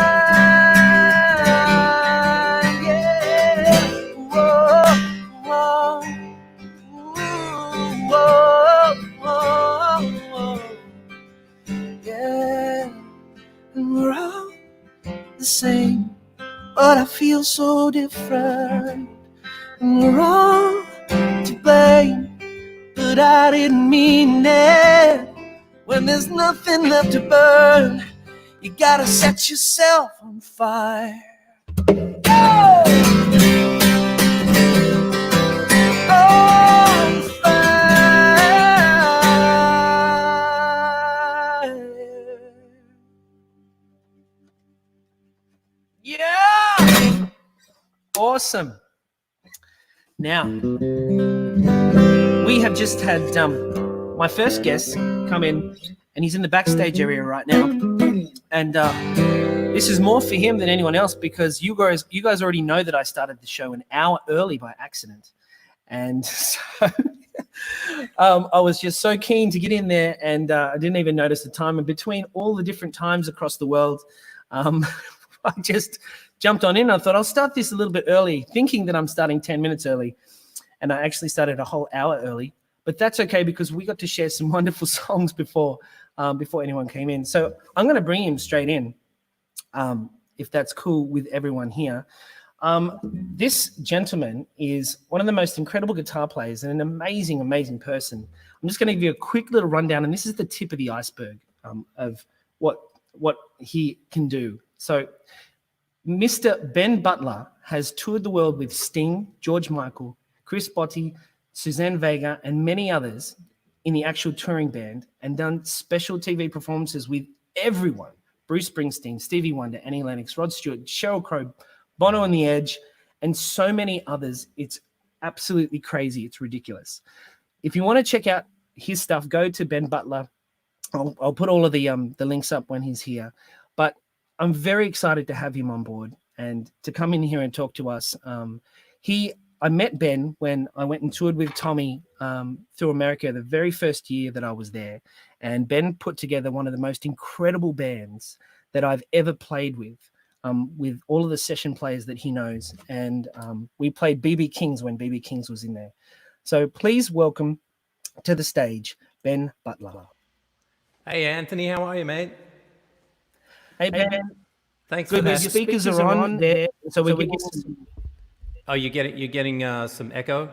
yeah. Whoa, whoa, whoa, whoa, whoa, yeah. And we're all the same, but I feel so different. And we're all to blame, but I didn't mean it. When there's nothing left to burn, You gotta set yourself on fire. Go! On fire. Yeah! Awesome. Now, we have just had my first guest come in, and he's in the backstage area right now. And this is more for him than anyone else, because you guys already know that I started the show an hour early by accident. And so I was just so keen to get in there, and I didn't even notice the time. And between all the different times across the world, I just jumped on in. I thought I'll start this a little bit early, thinking that I'm starting 10 minutes early. And I actually started a whole hour early. But that's okay, because we got to share some wonderful songs before anyone came in. So I'm going to bring him straight in, if that's cool with everyone here. This gentleman is one of the most incredible guitar players and an amazing, amazing person. I'm just going to give you a quick little rundown, and this is the tip of the iceberg of what he can do. So Mr. Ben Butler has toured the world with Sting, George Michael, Chris Botti, Suzanne Vega, and many others in the actual touring band, and done special TV performances with everyone: Bruce Springsteen, Stevie Wonder, Annie Lennox, Rod Stewart, Sheryl Crow, Bono and the Edge, and so many others. It's absolutely crazy. It's ridiculous. If you want to check out his stuff, go to Ben Butler. I'll put all of the links up when he's here. But I'm very excited to have him on board and to come in here and talk to us. I met Ben when I went and toured with Tommy through America the very first year that I was there. And Ben put together one of the most incredible bands that I've ever played with all of the session players that he knows. And we played BB King's when BB King's was in there. So please welcome to the stage, Ben Butler. Hey, Anthony, how are you, mate? Hey, Ben. Thanks Good. for that. Your speakers are on there, so we get Oh, you're getting some echo?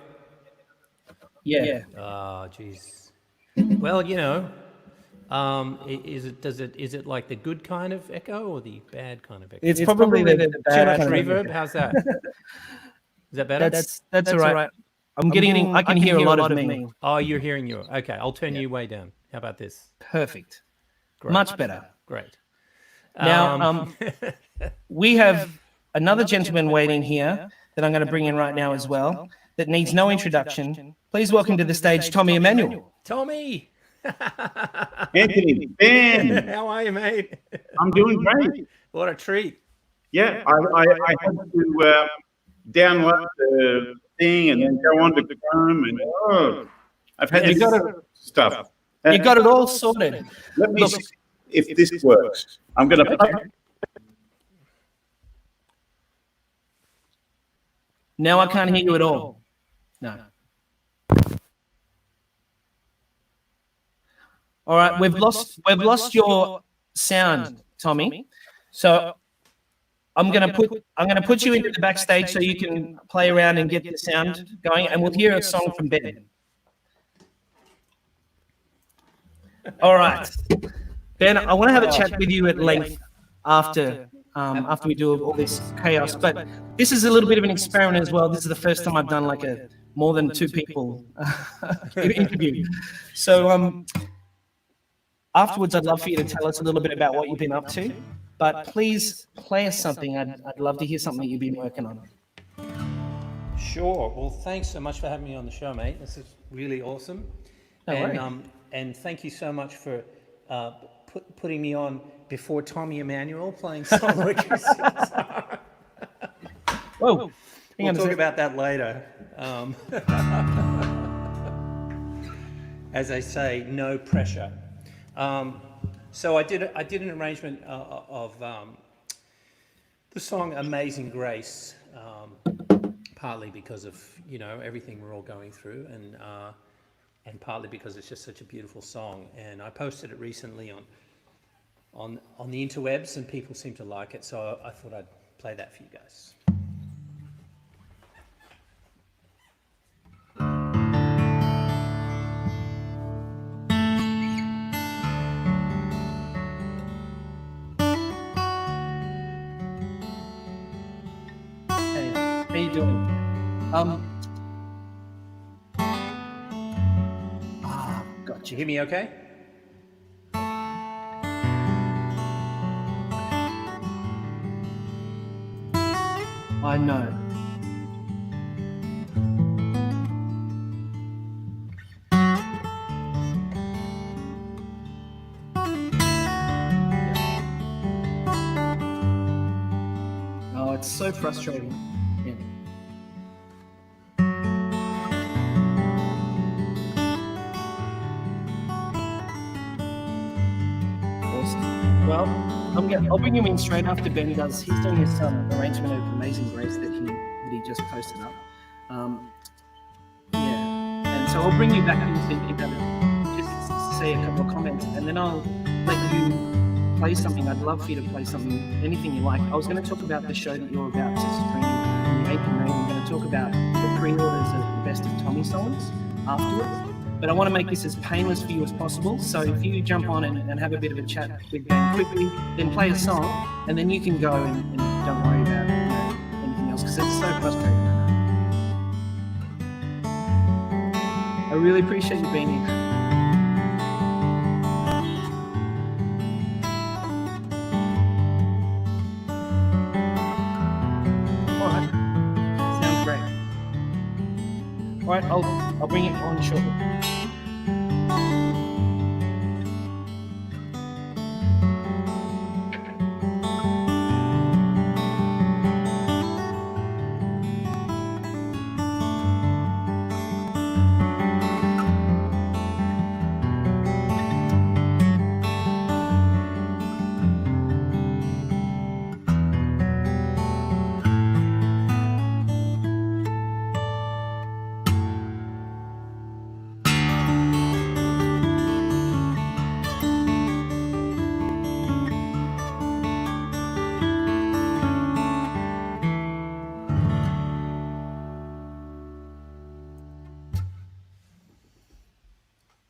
Yeah. Oh, jeez. Well, is it like the good kind of echo or the bad kind of echo? It's probably the too much bad reverb. How's that? Is that better? That's all right. I can hear a lot of me. Oh, you're hearing you. Okay, I'll turn you way down. How about this? Perfect. Great. Much better. Great. Now, we have another gentleman waiting here that I'm going to bring in right now as well, that needs no introduction. Please welcome to the stage, Tommy Emmanuel. Tommy! Anthony, Ben! How are you, mate? I'm doing great. What a treat. Yeah, I had to download the thing and then go on to Chrome, and I've had stuff. You got it all sorted. Let me see if this works. I'm going to play. Now I can't hear you at all. No. All right, we've lost your sound, Tommy. So I'm gonna put you into the backstage so you can play around and get the sound going, and we'll hear a song from Ben. All right, Ben, I want to have a chat with you at length after we do all this chaos. But this is a little bit of an experiment as well. This is the first time I've done like a more than two people interview. So afterwards, I'd love for you to tell us a little bit about what you've been up to. But please play us something. I'd love to hear something that you've been working on. Sure. Well, thanks so much for having me on the show, mate. This is really awesome. And thank you so much for putting me on before Tommy Emmanuel playing solo acoustic guitar. Whoa. We'll talk about that later. As I say, no pressure. So I did an arrangement of the song "Amazing Grace," partly because of everything we're all going through, and partly because it's just such a beautiful song. And I posted it recently on the interwebs, and people seem to like it. So I thought I'd play that for you guys. doing? Gotcha. You hear me okay? I know. Oh, it's so frustrating. Yeah. Awesome. Well, I'll bring you in straight after Ben does. He's doing his arrangement of Amazing Grace that he just posted up. And so I'll bring you back in to just say a couple of comments, and then I'll let you play something. I'd love for you to play something, anything you like. I was going to talk about the show that you're about to stream on the 8th of May. I'm going to talk about the pre-orders of the Best of Tommy songs afterwards. But I want to make this as painless for you as possible. So if you jump on and have a bit of a chat with Ben quickly, then play a song, and then you can go and don't worry about anything else, because it's so frustrating. I really appreciate you being here. All right, sounds great. All right, I'll bring it on shortly.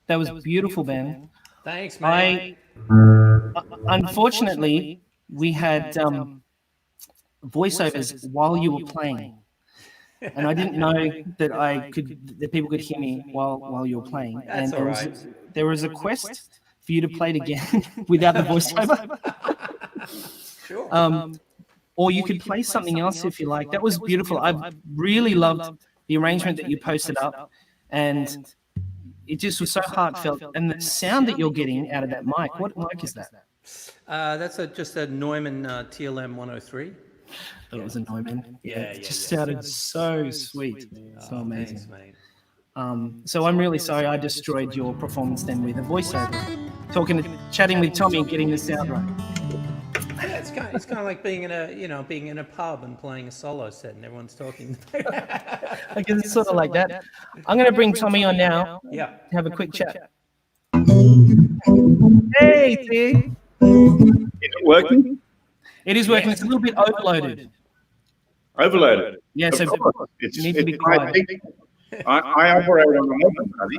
That was beautiful, Ben. Thanks, man. Unfortunately, we had voiceovers while you were playing, and I didn't know that people could hear me while you were playing. That's and all right. There was a quest for you to play it again without the voiceover. Sure. Or you could play something else if you like. That was beautiful. I really loved the arrangement that you posted up, and it just was so heartfelt. And the sound that you're getting out of that mic, what mic is that? That's just a Neumann TLM 103. It was a Neumann. It just yeah. sounded so sweet. So amazing. Thanks, mate. So I'm really sorry I destroyed your performance then with a voiceover. Chatting with Tommy and getting the sound right. Yeah, it's kind of like being in a pub and playing a solo set and everyone's talking. I guess it's sort of like that. I'm going to bring Tommy on now. Yeah. To have a quick chat. Hey, T. Is it working? It is working. It's a little bit overloaded. Overloaded. Yeah, so It's, you need to be I quiet. think I operate on an open, buddy.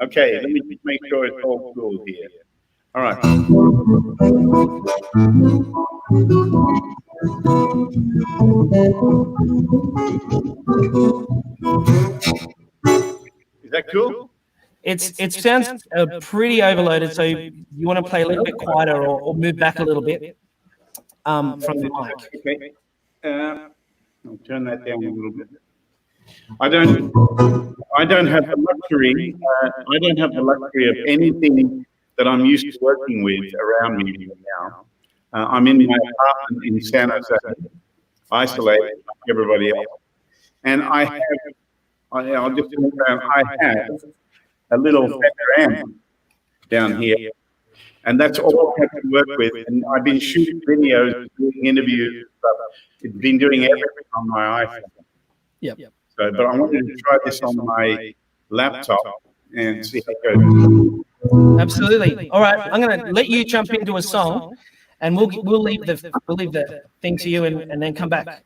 Okay, let me just make sure it's all cool here. All right. Is that cool? It sounds pretty overloaded, so you want to play a little bit quieter or move back a little bit from the mic. Okay. I'll turn that down a little bit. I don't have the luxury. I don't have the luxury of anything that I'm used to working with around me now. I'm in my apartment in San Jose, isolated like everybody else, and I'll just look around. I have a little Fender amp down here, and that's all I have to work with. And I've been shooting videos, doing interviews, and stuff. It's been doing everything on my iPhone. Yep. So, but I wanted to try this on my laptop and see how it goes. Absolutely. All right, I'm going to let you jump into a song, and we'll leave the thing to you, and then come back.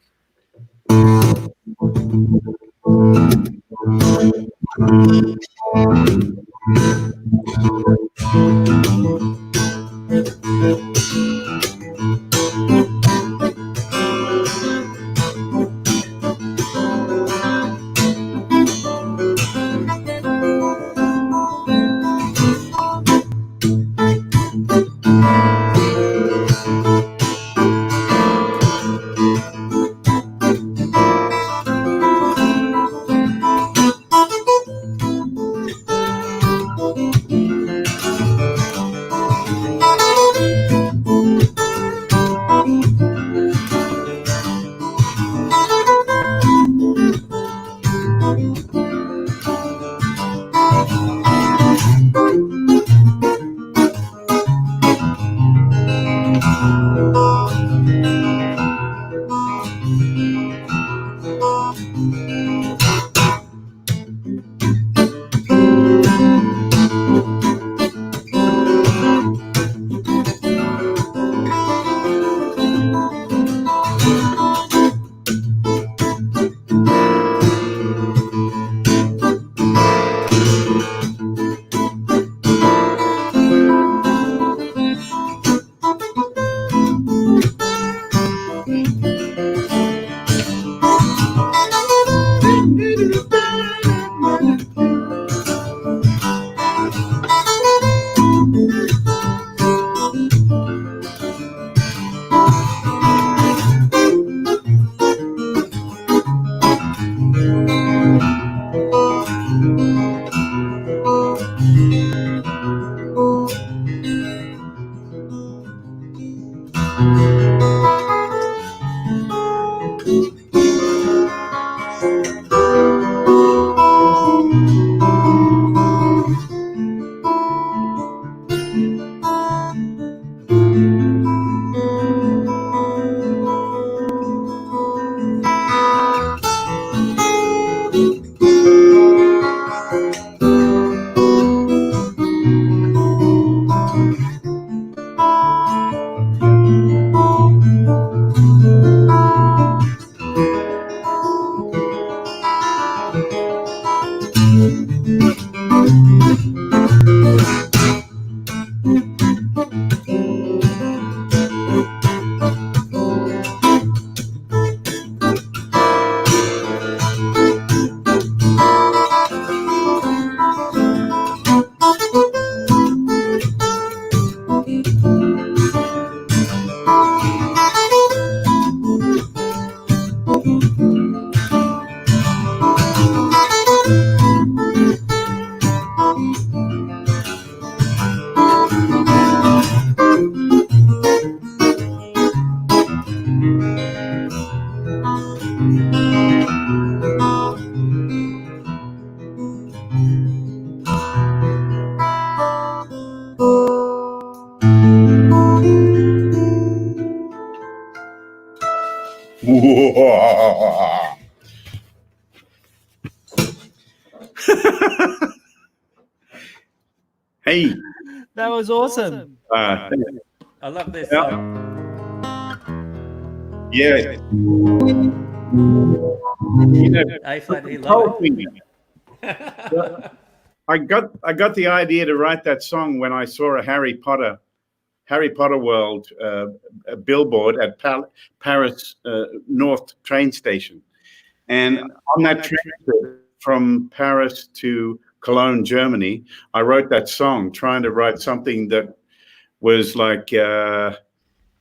Hey. That was awesome. I love this Yeah. song. Yeah. You know, A flat E, whole love thing. I got the idea to write that song when I saw a Harry Potter World a billboard at Paris North train station, and on that train trip from Paris to Cologne, Germany, I wrote that song, trying to write something that was like the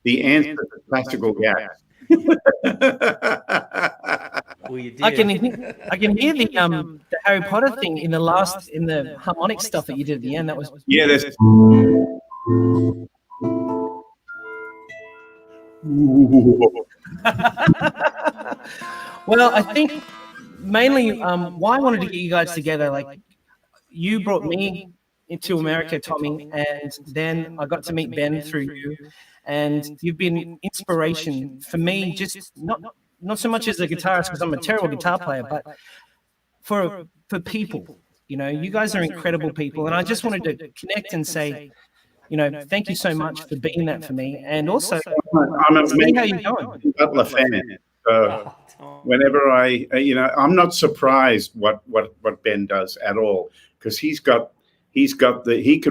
answer to classical gas. Well, you did. I can hear the Harry Potter thing in the harmonic stuff that you did at the end. That was Yeah, there's. Well, I think mainly why I wanted to get you guys together, like you brought me into America, Tommy, and then I got to meet Ben through you, and you've been inspiration for me, just not so much as a guitarist because I'm a terrible guitar player, but for people. You know, you guys are incredible people, and I just wanted to connect and say, you know, thank you so much for being that for me, and also I'm a see how you're going. Ben Butler fan. Whenever I'm not surprised what Ben does at all, because he can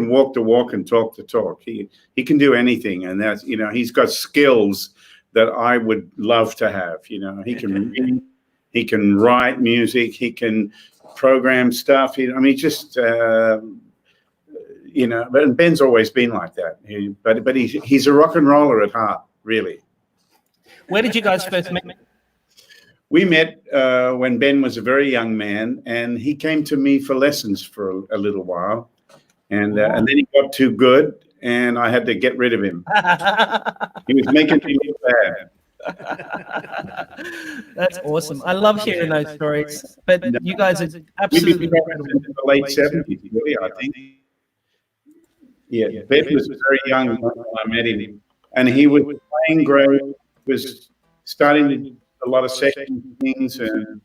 walk the walk and talk the talk. He can do anything, and that's, he's got skills that I would love to have. He can read, he can write music, he can program stuff. But Ben's always been like that. But he's a rock and roller at heart, really. Where did you guys first meet? We met when Ben was a very young man, and he came to me for lessons for a little while, and then he got too good, and I had to get rid of him. He was making me look bad. That's awesome. I love hearing those stories. But you guys are We absolutely became incredible. friends in the late 70s, really, I think. Yeah, Ben was very young when I met him, and he was playing great, was starting to do a lot of session things, and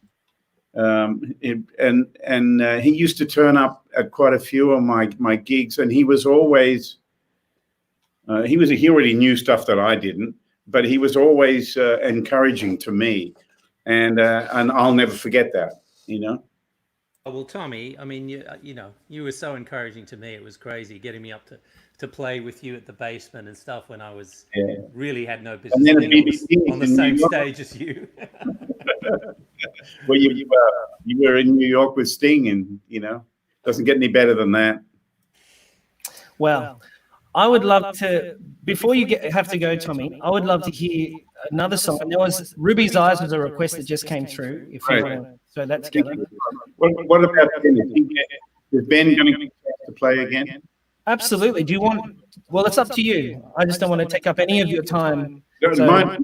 he used to turn up at quite a few of my gigs, and he was always he already knew stuff that I didn't, but he was always encouraging to me, and I'll never forget that, you know. Well, Tommy, I mean, you were so encouraging to me. It was crazy getting me up to play with you at the basement and stuff when I was really had no business then being BBC on the in same New York. stage as you. Well, you were in New York with Sting, and doesn't get any better than that. Well, I would love to, before you have to go, Tommy, I would love to hear another song. And there was Ruby's Eyes was a request that just came through. If you want to throw that together. What about Ben? Is Ben going to play again? Absolutely. Do you want? Well, it's up to you. I just don't want to take up any of your time. No,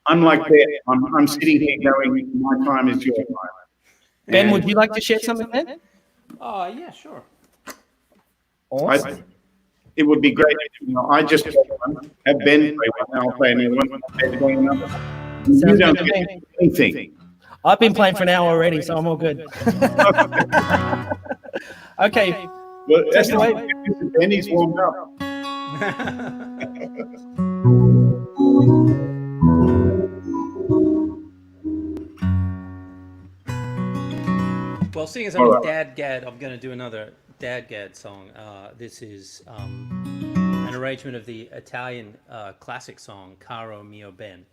I'm like that. I'm sitting here going, my time is your time. Ben, would you like to share something then? Oh, yeah, sure. Awesome. It would be great. I just have Ben play one. I'll play another one. Ben play another. You Sounds don't good to get me. anything. I've been playing for an hour already, so I'm all good. Okay. Well, Take it away. Benny's warmed up. Well, seeing as I'm a dad gad, I'm going to do another dad gad song. This is an arrangement of the Italian classic song Caro Mio Ben.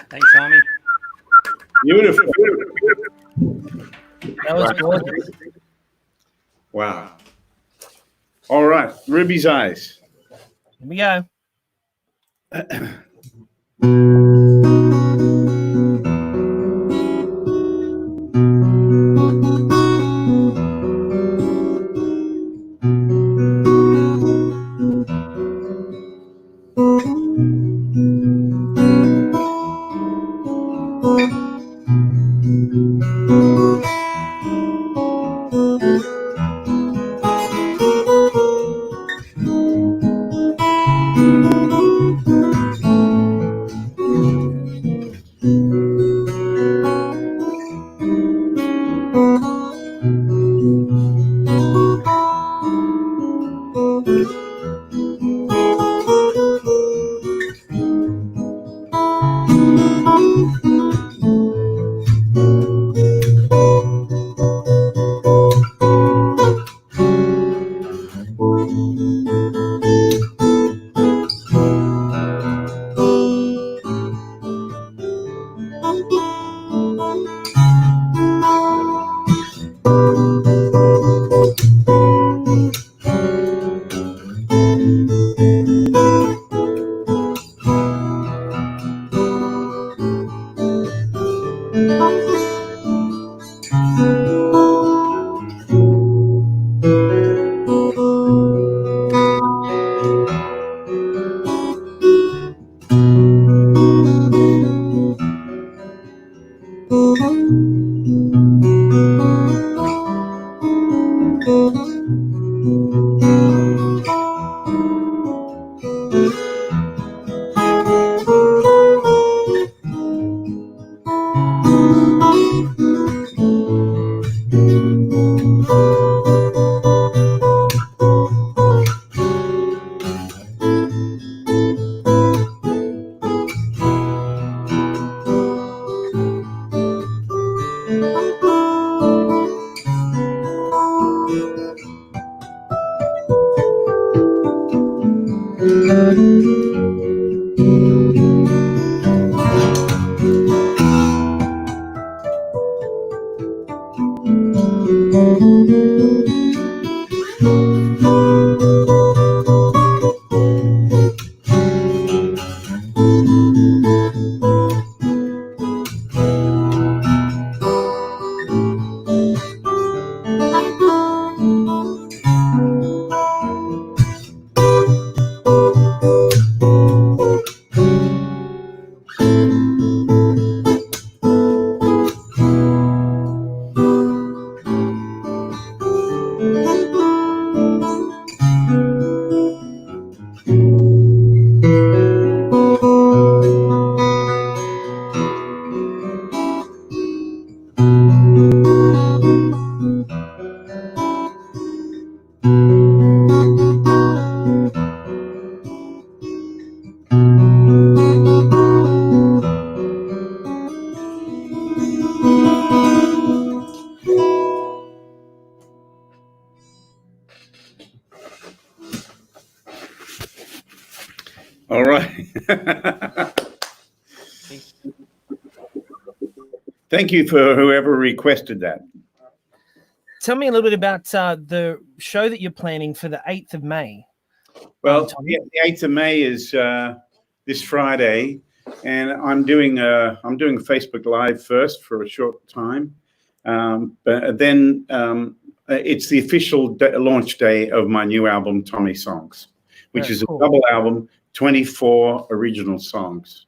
Thanks, Tommy. Beautiful. That was gorgeous. Wow. All right. Ruby's Eyes. Here we go. Thank you for whoever requested that. Tell me a little bit about the show that you're planning for the 8th of May. Well, Tommy? the 8th of May is this Friday, and I'm doing Facebook Live first for a short time, but then it's the official launch day of my new album, Tommy Songs, which Very is cool. a double album, 24 original songs.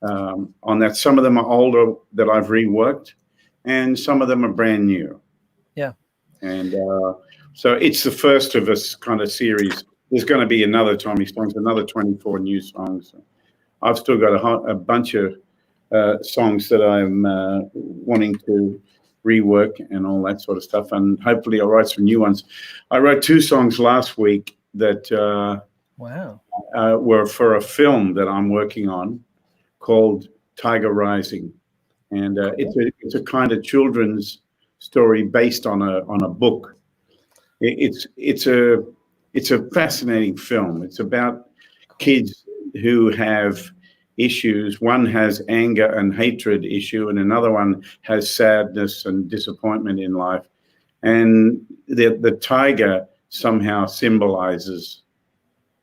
On that, some of them are older that I've reworked, and some of them are brand new. Yeah. And so it's the first of this kind of series. There's going to be another Tommy Songs, another 24 new songs. I've still got a bunch of songs that I'm wanting to rework and all that sort of stuff. And hopefully I'll write some new ones. I wrote 2 songs last week that Wow. were for a film that I'm working on called Tiger Rising. And it's a kind of children's story based on a book. It's a fascinating film. It's about kids who have issues. One has anger and hatred issue, and another one has sadness and disappointment in life. And the tiger somehow symbolizes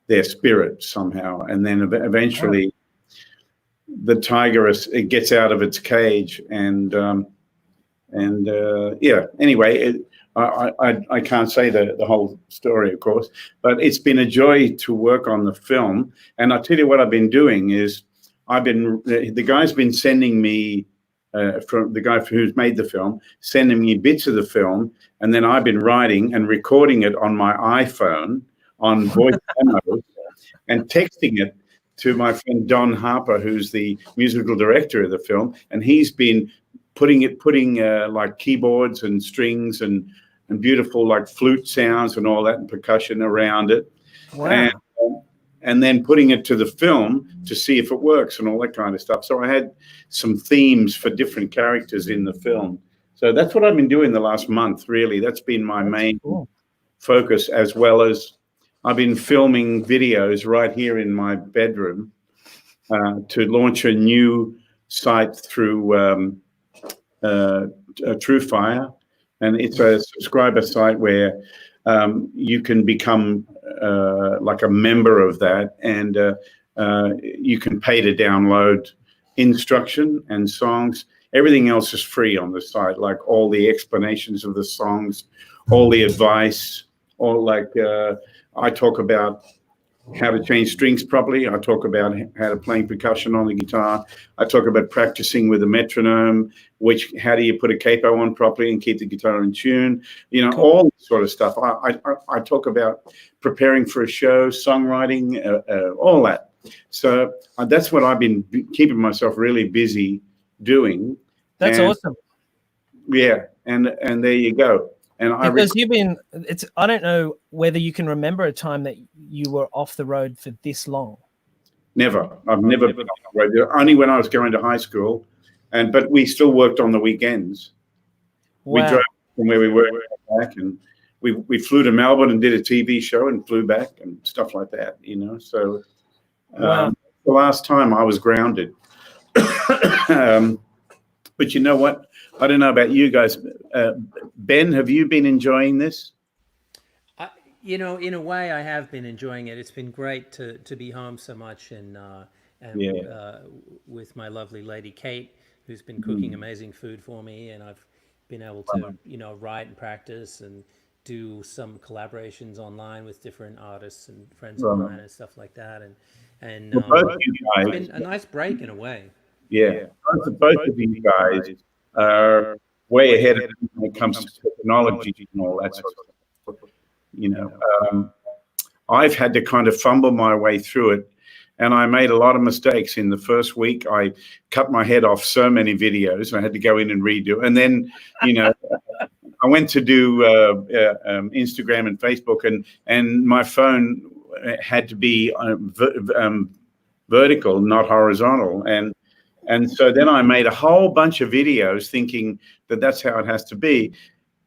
their spirit somehow. And then eventually the tiger it gets out of its cage and anyway, I can't say the whole story, of course, but it's been a joy to work on the film. And I'll tell you what I've been doing is the guy's been sending me, from the guy who's made the film, sending me bits of the film, and then I've been writing and recording it on my iPhone on voice memos and texting it to my friend Don Harper, who's the musical director of the film, and he's been putting like keyboards and strings and beautiful like flute sounds and all that and percussion around it. Wow. And then putting it to the film to see if it works and all that kind of stuff. So I had some themes for different characters in the film. So that's what I've been doing the last month, really. That's been my main focus, as well as I've been filming videos right here in my bedroom to launch a new site through TrueFire, and it's a subscriber site where you can become like a member of that, and you can pay to download instruction and songs. Everything else is free on the site, like all the explanations of the songs, all the advice, all like I talk about how to change strings properly. I talk about how to play percussion on the guitar. I talk about practicing with a metronome, how do you put a capo on properly and keep the guitar in tune, all this sort of stuff. I talk about preparing for a show, songwriting, all that. So that's what I've been keeping myself really busy doing. That's awesome. Yeah, and there you go. And because I don't know whether you can remember a time that you were off the road for this long. Never. I've never been off the road. Only when I was going to high school, but we still worked on the weekends. Wow. We drove from where we were back, and we flew to Melbourne and did a TV show and flew back and stuff like that. So the last time I was grounded. But you know what? I don't know about you guys. Ben, have you been enjoying this? In a way, I have been enjoying it. It's been great to be home so much and with my lovely lady Kate, who's been cooking amazing food for me, and I've been able to write and practice and do some collaborations online with different artists and friends of mine and stuff like that. And it's been a nice break in a way. Yeah, both of you guys are way ahead of me when it comes to technology and all that sort of stuff. I've had to kind of fumble my way through it, and I made a lot of mistakes. In the first week, I cut my head off so many videos. I had to go in and redo. And then, I went to do Instagram and Facebook, and my phone had to be vertical, not horizontal. And so then I made a whole bunch of videos thinking that that's how it has to be.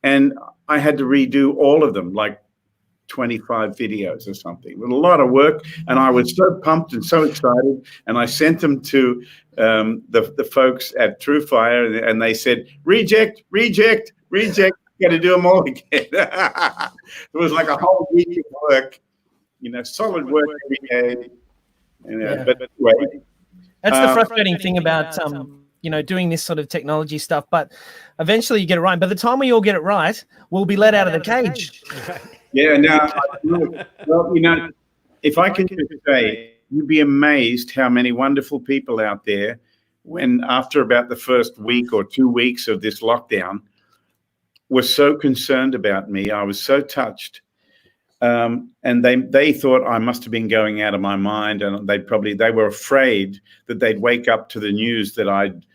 And I had to redo all of them like 25 videos or something. It was a lot of work, and I was so pumped and so excited. And I sent them to the folks at TrueFire, and they said, reject, reject, reject. Got to do them all again. It was like a whole week of work, solid work every day. But anyway, that's the frustrating thing about doing this sort of technology stuff. But eventually you get it right. By the time we all get it right, we'll be let out of the cage. Yeah. Now, well, if I can just say, you'd be amazed how many wonderful people out there, when after about the first week or 2 weeks of this lockdown, were so concerned about me. I was so touched. And they thought I must have been going out of my mind, and they were afraid that they'd wake up to the news that I'd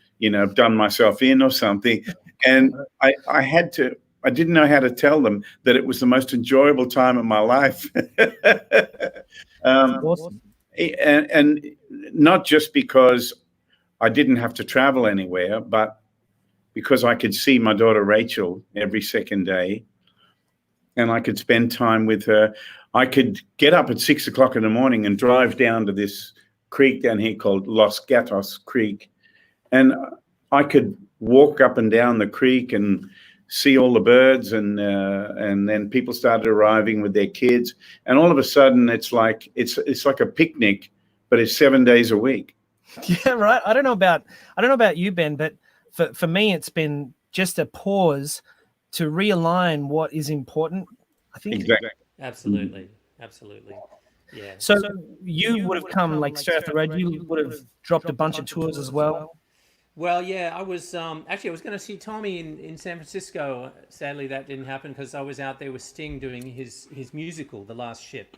done myself in or something. And I didn't know how to tell them that it was the most enjoyable time of my life. Awesome. And not just because I didn't have to travel anywhere, but because I could see my daughter Rachel every second day, and I could spend time with her. I could get up at 6 o'clock in the morning and drive down to this creek down here called Los Gatos Creek, and I could walk up and down the creek and see all the birds, and then people started arriving with their kids, and all of a sudden it's like a picnic, but it's 7 days a week. Yeah, right. I don't know about you, Ben, but for me, it's been just a pause to realign what is important, I think. Exactly. Absolutely. Yeah. So you would have come like straight off the road. You would have dropped a bunch of tours as well. Well, yeah, I was actually I was going to see Tommy in San Francisco. Sadly, that didn't happen because I was out there with Sting doing his musical, The Last Ship,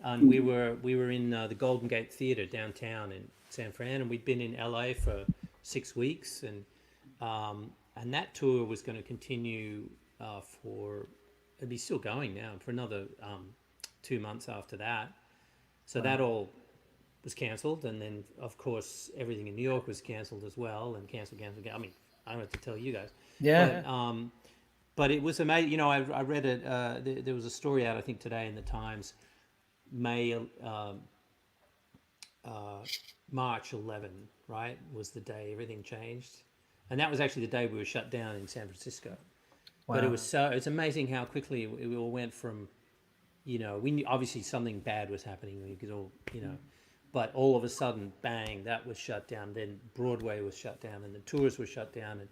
and we were in the Golden Gate Theater downtown in San Fran, and we'd been in LA for 6 weeks, and that tour was going to continue it'd be still going now for another 2 months after that. So that all was cancelled, and then of course everything in New York was cancelled as well, and cancelled. I mean, I don't have to tell you guys. Yeah. But it was amazing. I read it. There was a story out, I think, today in the Times. March 11, right, was the day everything changed, and that was actually the day we were shut down in San Francisco. Wow. But it's amazing how quickly it all went from, we knew obviously something bad was happening. We could all, but all of a sudden, bang, that was shut down. Then Broadway was shut down, and the tours were shut down, and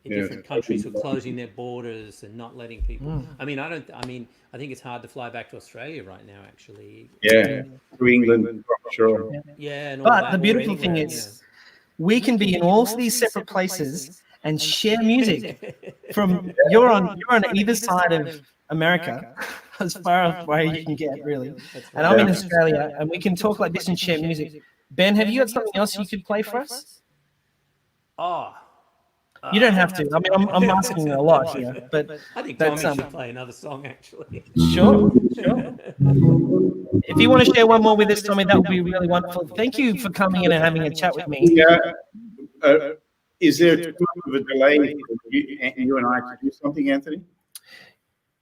different countries were closing their borders and not letting people. I think it's hard to fly back to Australia right now, actually. Yeah, to England, sure. Yeah, but the beautiful thing is, we can be in all these separate places and share music. From you're on either side of America, as far away you can get, really. And I'm in Australia, and we can talk like this and share music. Ben, have you got something else you could play for us? You don't have to. I mean, I'm asking you a lot here, but I think Tommy should play another song, actually. Sure. If you want to share one more with us, Tommy, that would be really wonderful. Thank you for coming in and having a chat with me. Yeah. Is there too much of a delay for you and I to do something, Anthony?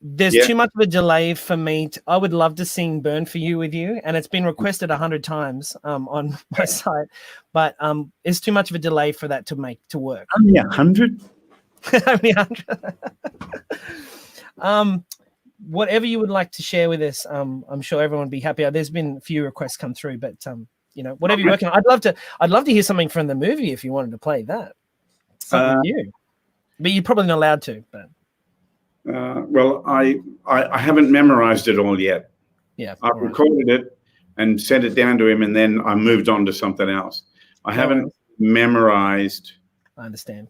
There's too much of a delay for me. I would love to sing "Burn for You" with you, and it's been requested 100 times on my site, but it's too much of a delay for that to work. Only 100? Only 100. Whatever you would like to share with us, I'm sure everyone would be happy. There's been a few requests come through, but whatever you're working on, I'd love to hear something from the movie if you wanted to play that. Something new, but you're probably not allowed to. But well, I haven't memorized it all yet. Yeah, I've recorded it and sent it down to him, and then I moved on to something else. I haven't memorized. I understand.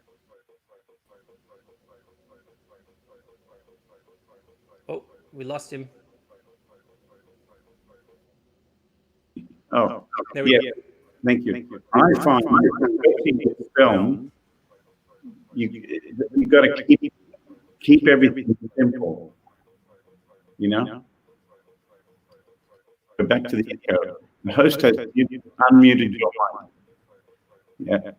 We lost him. Oh, There we yeah. go. Thank you. I find watching this film, you've got to keep everything simple. You know. Go back to the intro. The host has unmuted your mic. Yeah.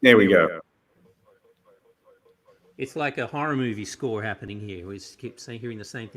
There we go. It's like a horror movie score happening here. We keep hearing the same thing.